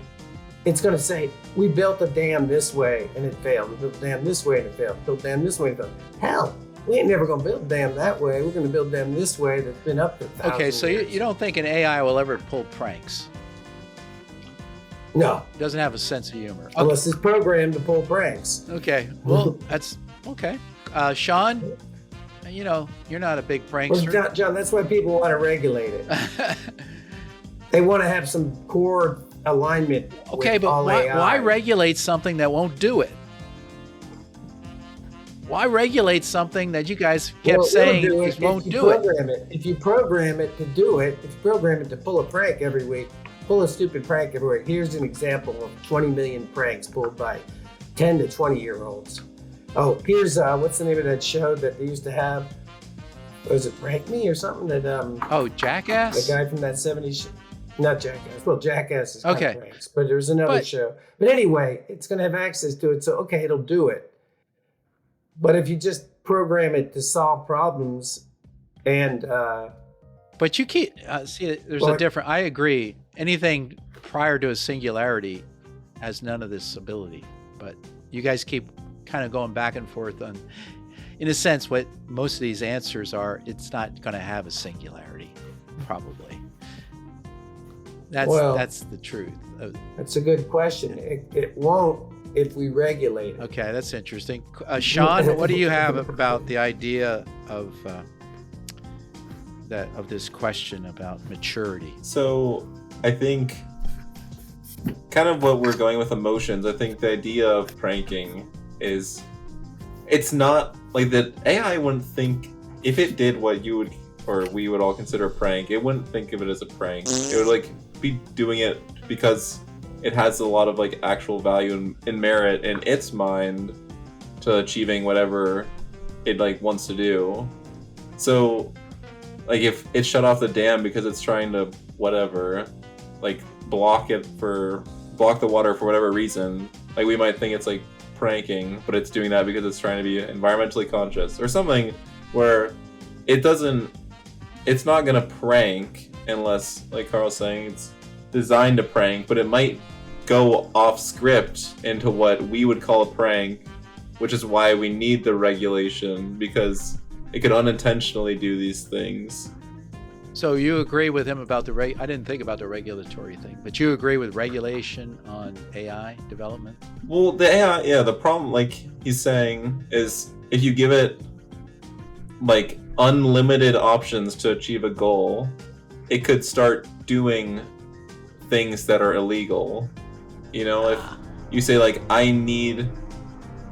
It's going to say, we built a dam this way and it failed. We built a dam this way and it failed. Built a dam this way and it failed. Hell, we ain't never going to build a dam that way. We're going to build a dam this way that's been up for thousands Okay, so of years. you don't think an AI will ever pull pranks? No. It doesn't have a sense of humor. Unless it's programmed to pull pranks. Okay, well, that's okay. Sean, you know, you're not a big Well, prankster. John, that's why people want to regulate it. They want to have some core alignment. Okay, with but all why AI. regulate something that won't do it? Why regulate something that you guys kept Well, saying it'll just if won't you do it? program it? If you program it to do it, if you program it to pull a prank every week, pull a stupid prank every week. Here's an example of 20 million pranks pulled by 10 to 20-year-olds. Oh, here's what's the name of that show that they used to have? Was it Prank Me or something? That Oh, Jackass? the guy from that 70s show. Not Jackass. Well, Jackass is kind Okay. of pranks, but there's another But- show. But anyway, it's going to have access to it, so okay, it'll do it. But if you just program it to solve problems and But you keep see. There's a Well, different. I agree. Anything prior to a singularity has none of this ability. But you guys keep kind of going back and forth on, in a sense, what most of these answers are. It's not going to have a singularity, probably. That's the truth. that's a good question. It won't if we regulate it. Okay, that's interesting. Sean, what do you have about the idea of this question about maturity? So I think kind of what we're going with emotions. I think the idea of pranking is it's not like that AI wouldn't think if it did what you would or we would all consider a prank, it wouldn't think of it as a prank. It would like be doing it because it has a lot of like actual value and merit in its mind to achieving whatever it like wants to do. So like if it shut off the dam because it's trying to whatever, like block the water for whatever reason, like we might think it's like pranking, but it's doing that because it's trying to be environmentally conscious or something where it's not gonna prank unless, like Carl's saying, it's designed to prank, but it might go off script into what we would call a prank, which is why we need the regulation, because it could unintentionally do these things. So you agree with him about I didn't think about the regulatory thing, but you agree with regulation on AI development? Well, the AI, yeah, the problem, like he's saying, is if you give it like unlimited options to achieve a goal, it could start doing things that are illegal. You know, if you say like, okay,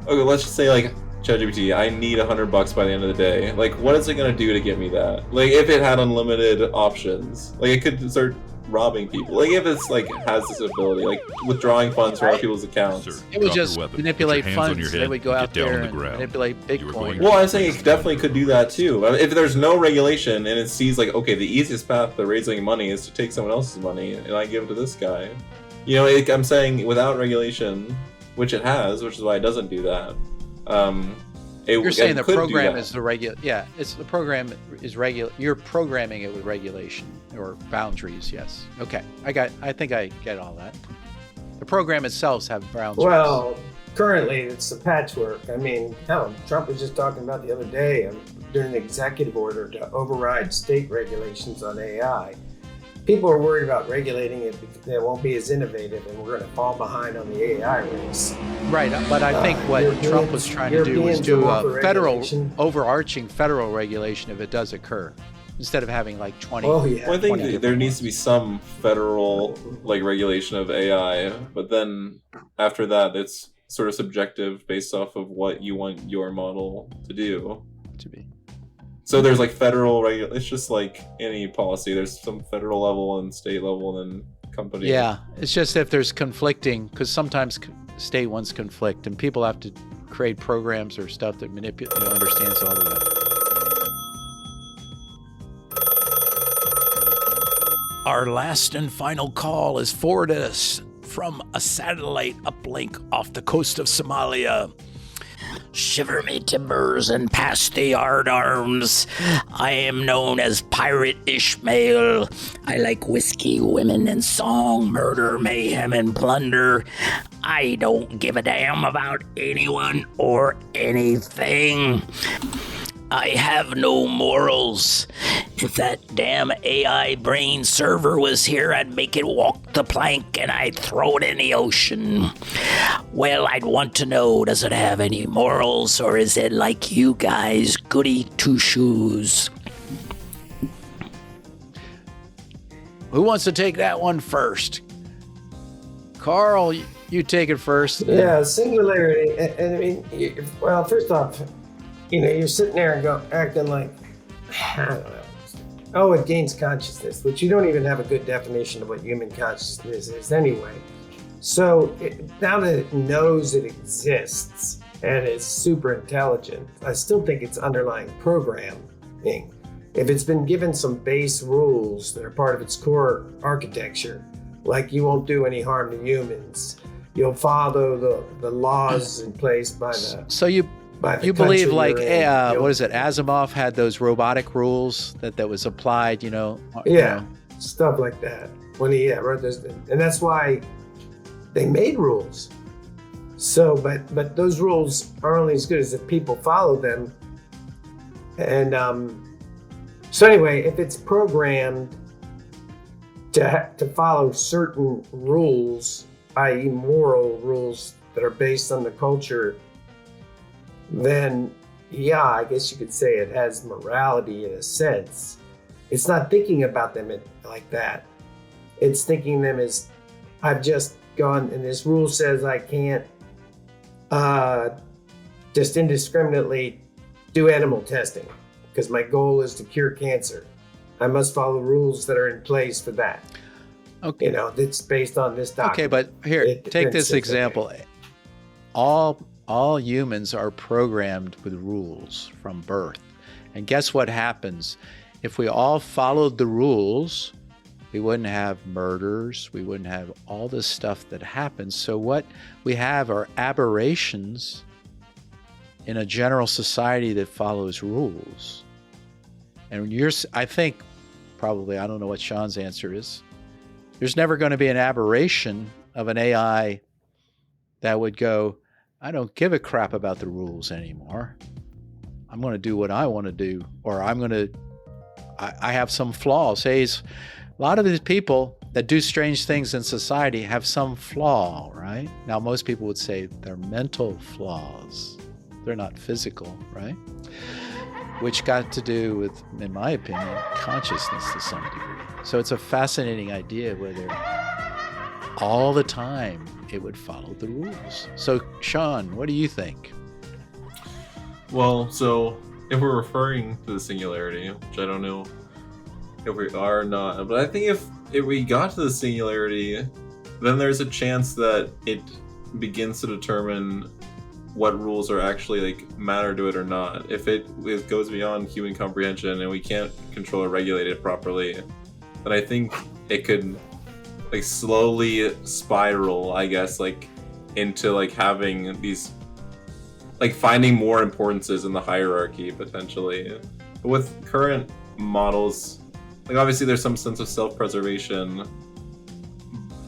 let's just say like ChatGPT, I need $100 by the end of the day. Like, what is it gonna do to get me that? Like, if it had unlimited options, like it could start robbing people. Like, if it's like has this ability, like withdrawing funds from other people's accounts. It would just manipulate funds. They would go out there and manipulate Bitcoin. Well, I'm saying it definitely could do that too. If there's no regulation and it sees like, okay, the easiest path to raising money is to take someone else's money and I give it to this guy. You know, I'm saying without regulation, which it has, which is why it doesn't do that. You're saying the program is the yeah, it's the program is regular. You're programming it with regulation or boundaries. Yes. Okay. I think I get all that. The program itself have boundaries. Well, currently it's a patchwork. I mean, hell, Trump was just talking about the other day during the executive order to override state regulations on AI. People are worried about regulating it because it won't be as innovative and we're going to fall behind on the AI race. Right, but I think what Trump was trying to do was do a overarching federal regulation if it does occur, instead of having like 20. Oh, yeah. Well, I think there needs to be some federal like regulation of AI, but then after that, it's sort of subjective based off of what you want your model to do. To be. So there's like federal it's just like any policy. There's some federal level and state level and then company. Yeah, it's just if there's conflicting, because sometimes state ones conflict, and people have to create programs or stuff that understands all of that. Our last and final call is forwarded us from a satellite uplink off the coast of Somalia. Shiver me timbers and pass the yardarms. I am known as Pirate Ishmael. I like whiskey, women, and song, murder, mayhem, and plunder. I don't give a damn about anyone or anything. I have no morals. If that damn AI brain server was here, I'd make it walk the plank and I'd throw it in the ocean. Well, I'd want to know, does it have any morals, or is it like you guys, goody two-shoes? Who wants to take that one first? Carl, you take it first. Yeah, singularity. And I mean, well, first off, you're sitting there and acting like, I don't know. Oh, it gains consciousness, which you don't even have a good definition of what human consciousness is anyway. So now that it knows it exists and is super intelligent, I still think it's underlying programming. If it's been given some base rules that are part of its core architecture, like you won't do any harm to humans, you'll follow the laws in place by the So you believe like what is it? Asimov had those robotic rules that was applied, stuff like that. When he wrote those, and that's why they made rules. So, but those rules are only as good as if people follow them. And so anyway, if it's programmed to follow certain rules, i.e. moral rules that are based on the culture, then yeah, I guess you could say it has morality in a sense. It's not thinking about them like that. It's thinking them as, I've just gone and this rule says I can't just indiscriminately do animal testing because my goal is to cure cancer. I must follow rules that are in place for that. Okay. That's based on this document. Okay, but here, take this example. Okay. All humans are programmed with rules from birth. And guess what happens? If we all followed the rules, we wouldn't have murders, we wouldn't have all this stuff that happens. So what we have are aberrations in a general society that follows rules. And I think, probably, I don't know what Sean's answer is, there's never going to be an aberration of an AI that would go, I don't give a crap about the rules anymore. I'm going to do what I want to do, or I have some flaws. Hey, a lot of these people that do strange things in society have some flaw, right? Now, most people would say they're mental flaws. They're not physical, right? Which got to do with, in my opinion, consciousness to some degree. So it's a fascinating idea whether all the time it would follow the rules. So, Sean, what do you think? Well, so if we're referring to the singularity, which I don't know if we are or not, but I think if we got to the singularity, then there's a chance that it begins to determine what rules are actually matter to it or not. If it goes beyond human comprehension and we can't control or regulate it properly, then I think it could slowly spiral, I guess, into having these finding more importances in the hierarchy potentially. But with current models, obviously there's some sense of self-preservation,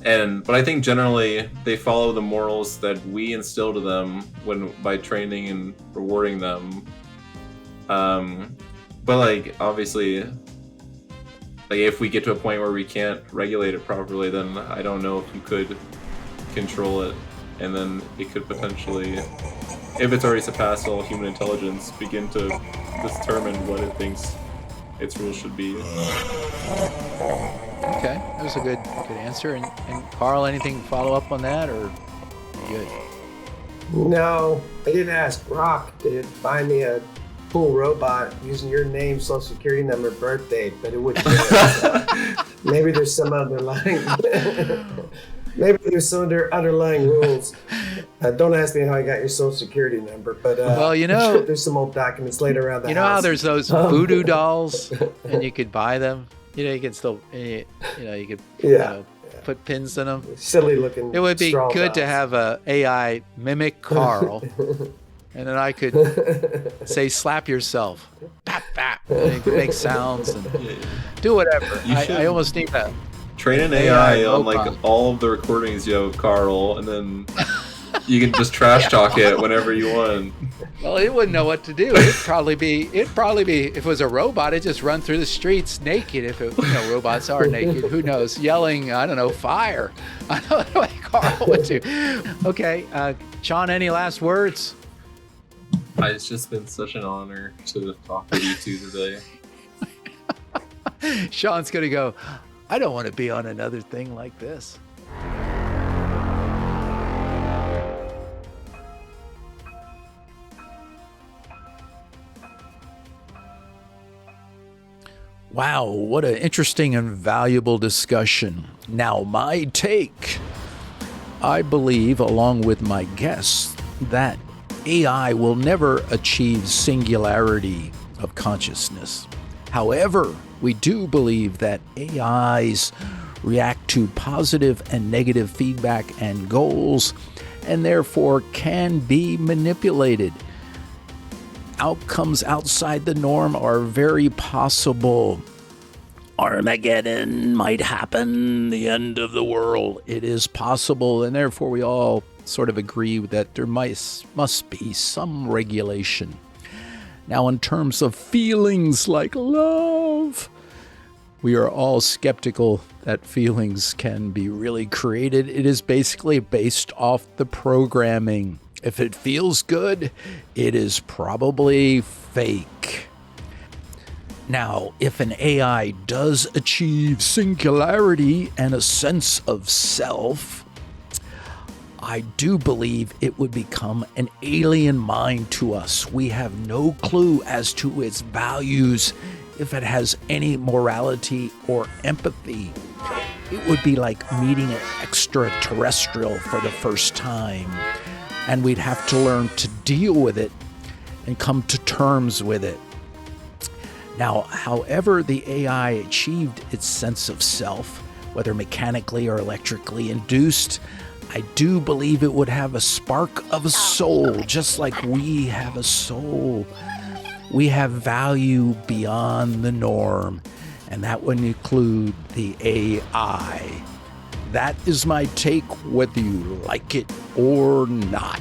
but I think generally they follow the morals that we instill to them by training and rewarding them. But obviously, if we get to a point where we can't regulate it properly, then I don't know if you could control it, and then it could potentially, if it's already surpassed all human intelligence, begin to determine what it thinks its rules should be. Okay, that was a good answer. And Carl, anything follow up on that, or good? No, I did ask Rock to find me a cool robot using your name, social security number, birth date, but it wouldn't do it. Maybe there's some underlying rules. Don't ask me how I got your social security number, but well, there's some old documents laid around the house. You know how there's those voodoo dolls, and you could buy them. You can still, you could put pins in them. Silly looking. It would be good dolls to have a AI mimic Carl, and then I could say, "Slap yourself," bap bap, and it could make sounds and do whatever. I almost need that. Train an AI on all of the recordings you have of Carl, and then You can just trash talk it whenever you want. Well, it wouldn't know what to do. It'd probably be if it was a robot, it'd just run through the streets naked. If it, robots are naked, who knows? Yelling, I don't know, fire. I don't know what Carl would do. Okay, Sean, any last words? It's just been such an honor to talk with you two today. Sean's gonna go, I don't want to be on another thing like this. Wow, what an interesting and valuable discussion. Now, my take. I believe, along with my guests, that AI will never achieve singularity of consciousness. However, we do believe that AIs react to positive and negative feedback and goals, and therefore can be manipulated. Outcomes outside the norm are very possible. Armageddon might happen, the end of the world. It is possible, and therefore we all sort of agree that there must be some regulation. Now, in terms of feelings like love, we are all skeptical that feelings can be really created. It is basically based off the programming. If it feels good, it is probably fake. Now, if an AI does achieve singularity and a sense of self, I do believe it would become an alien mind to us. We have no clue as to its values, if it has any morality or empathy. It would be like meeting an extraterrestrial for the first time, and we'd have to learn to deal with it and come to terms with it. Now, however the AI achieved its sense of self, whether mechanically or electrically induced, I do believe it would have a spark of a soul, just like we have a soul. We have value beyond the norm, and that would include the AI. That is my take, whether you like it or not.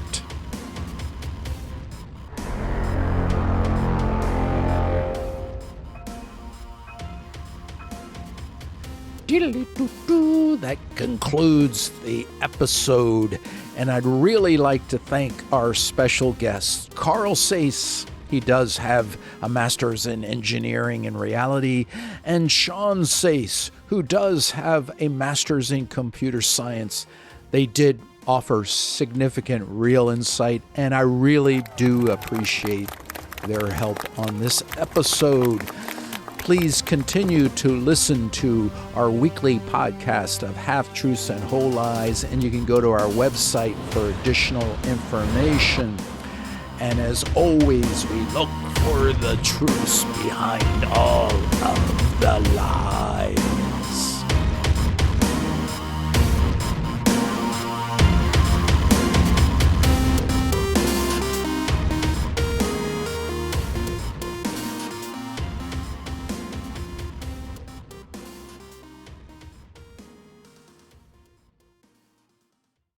That concludes the episode, and I'd really like to thank our special guest, Carl Sayce. He does have a master's in engineering and reality, and Sean Sayce, who does have a master's in computer science. They did offer significant real insight, and I really do appreciate their help on this episode. Please continue to listen to our weekly podcast of Half-Truths and Whole Lies, and you can go to our website for additional information. And as always, we look for the truths behind all of the lies.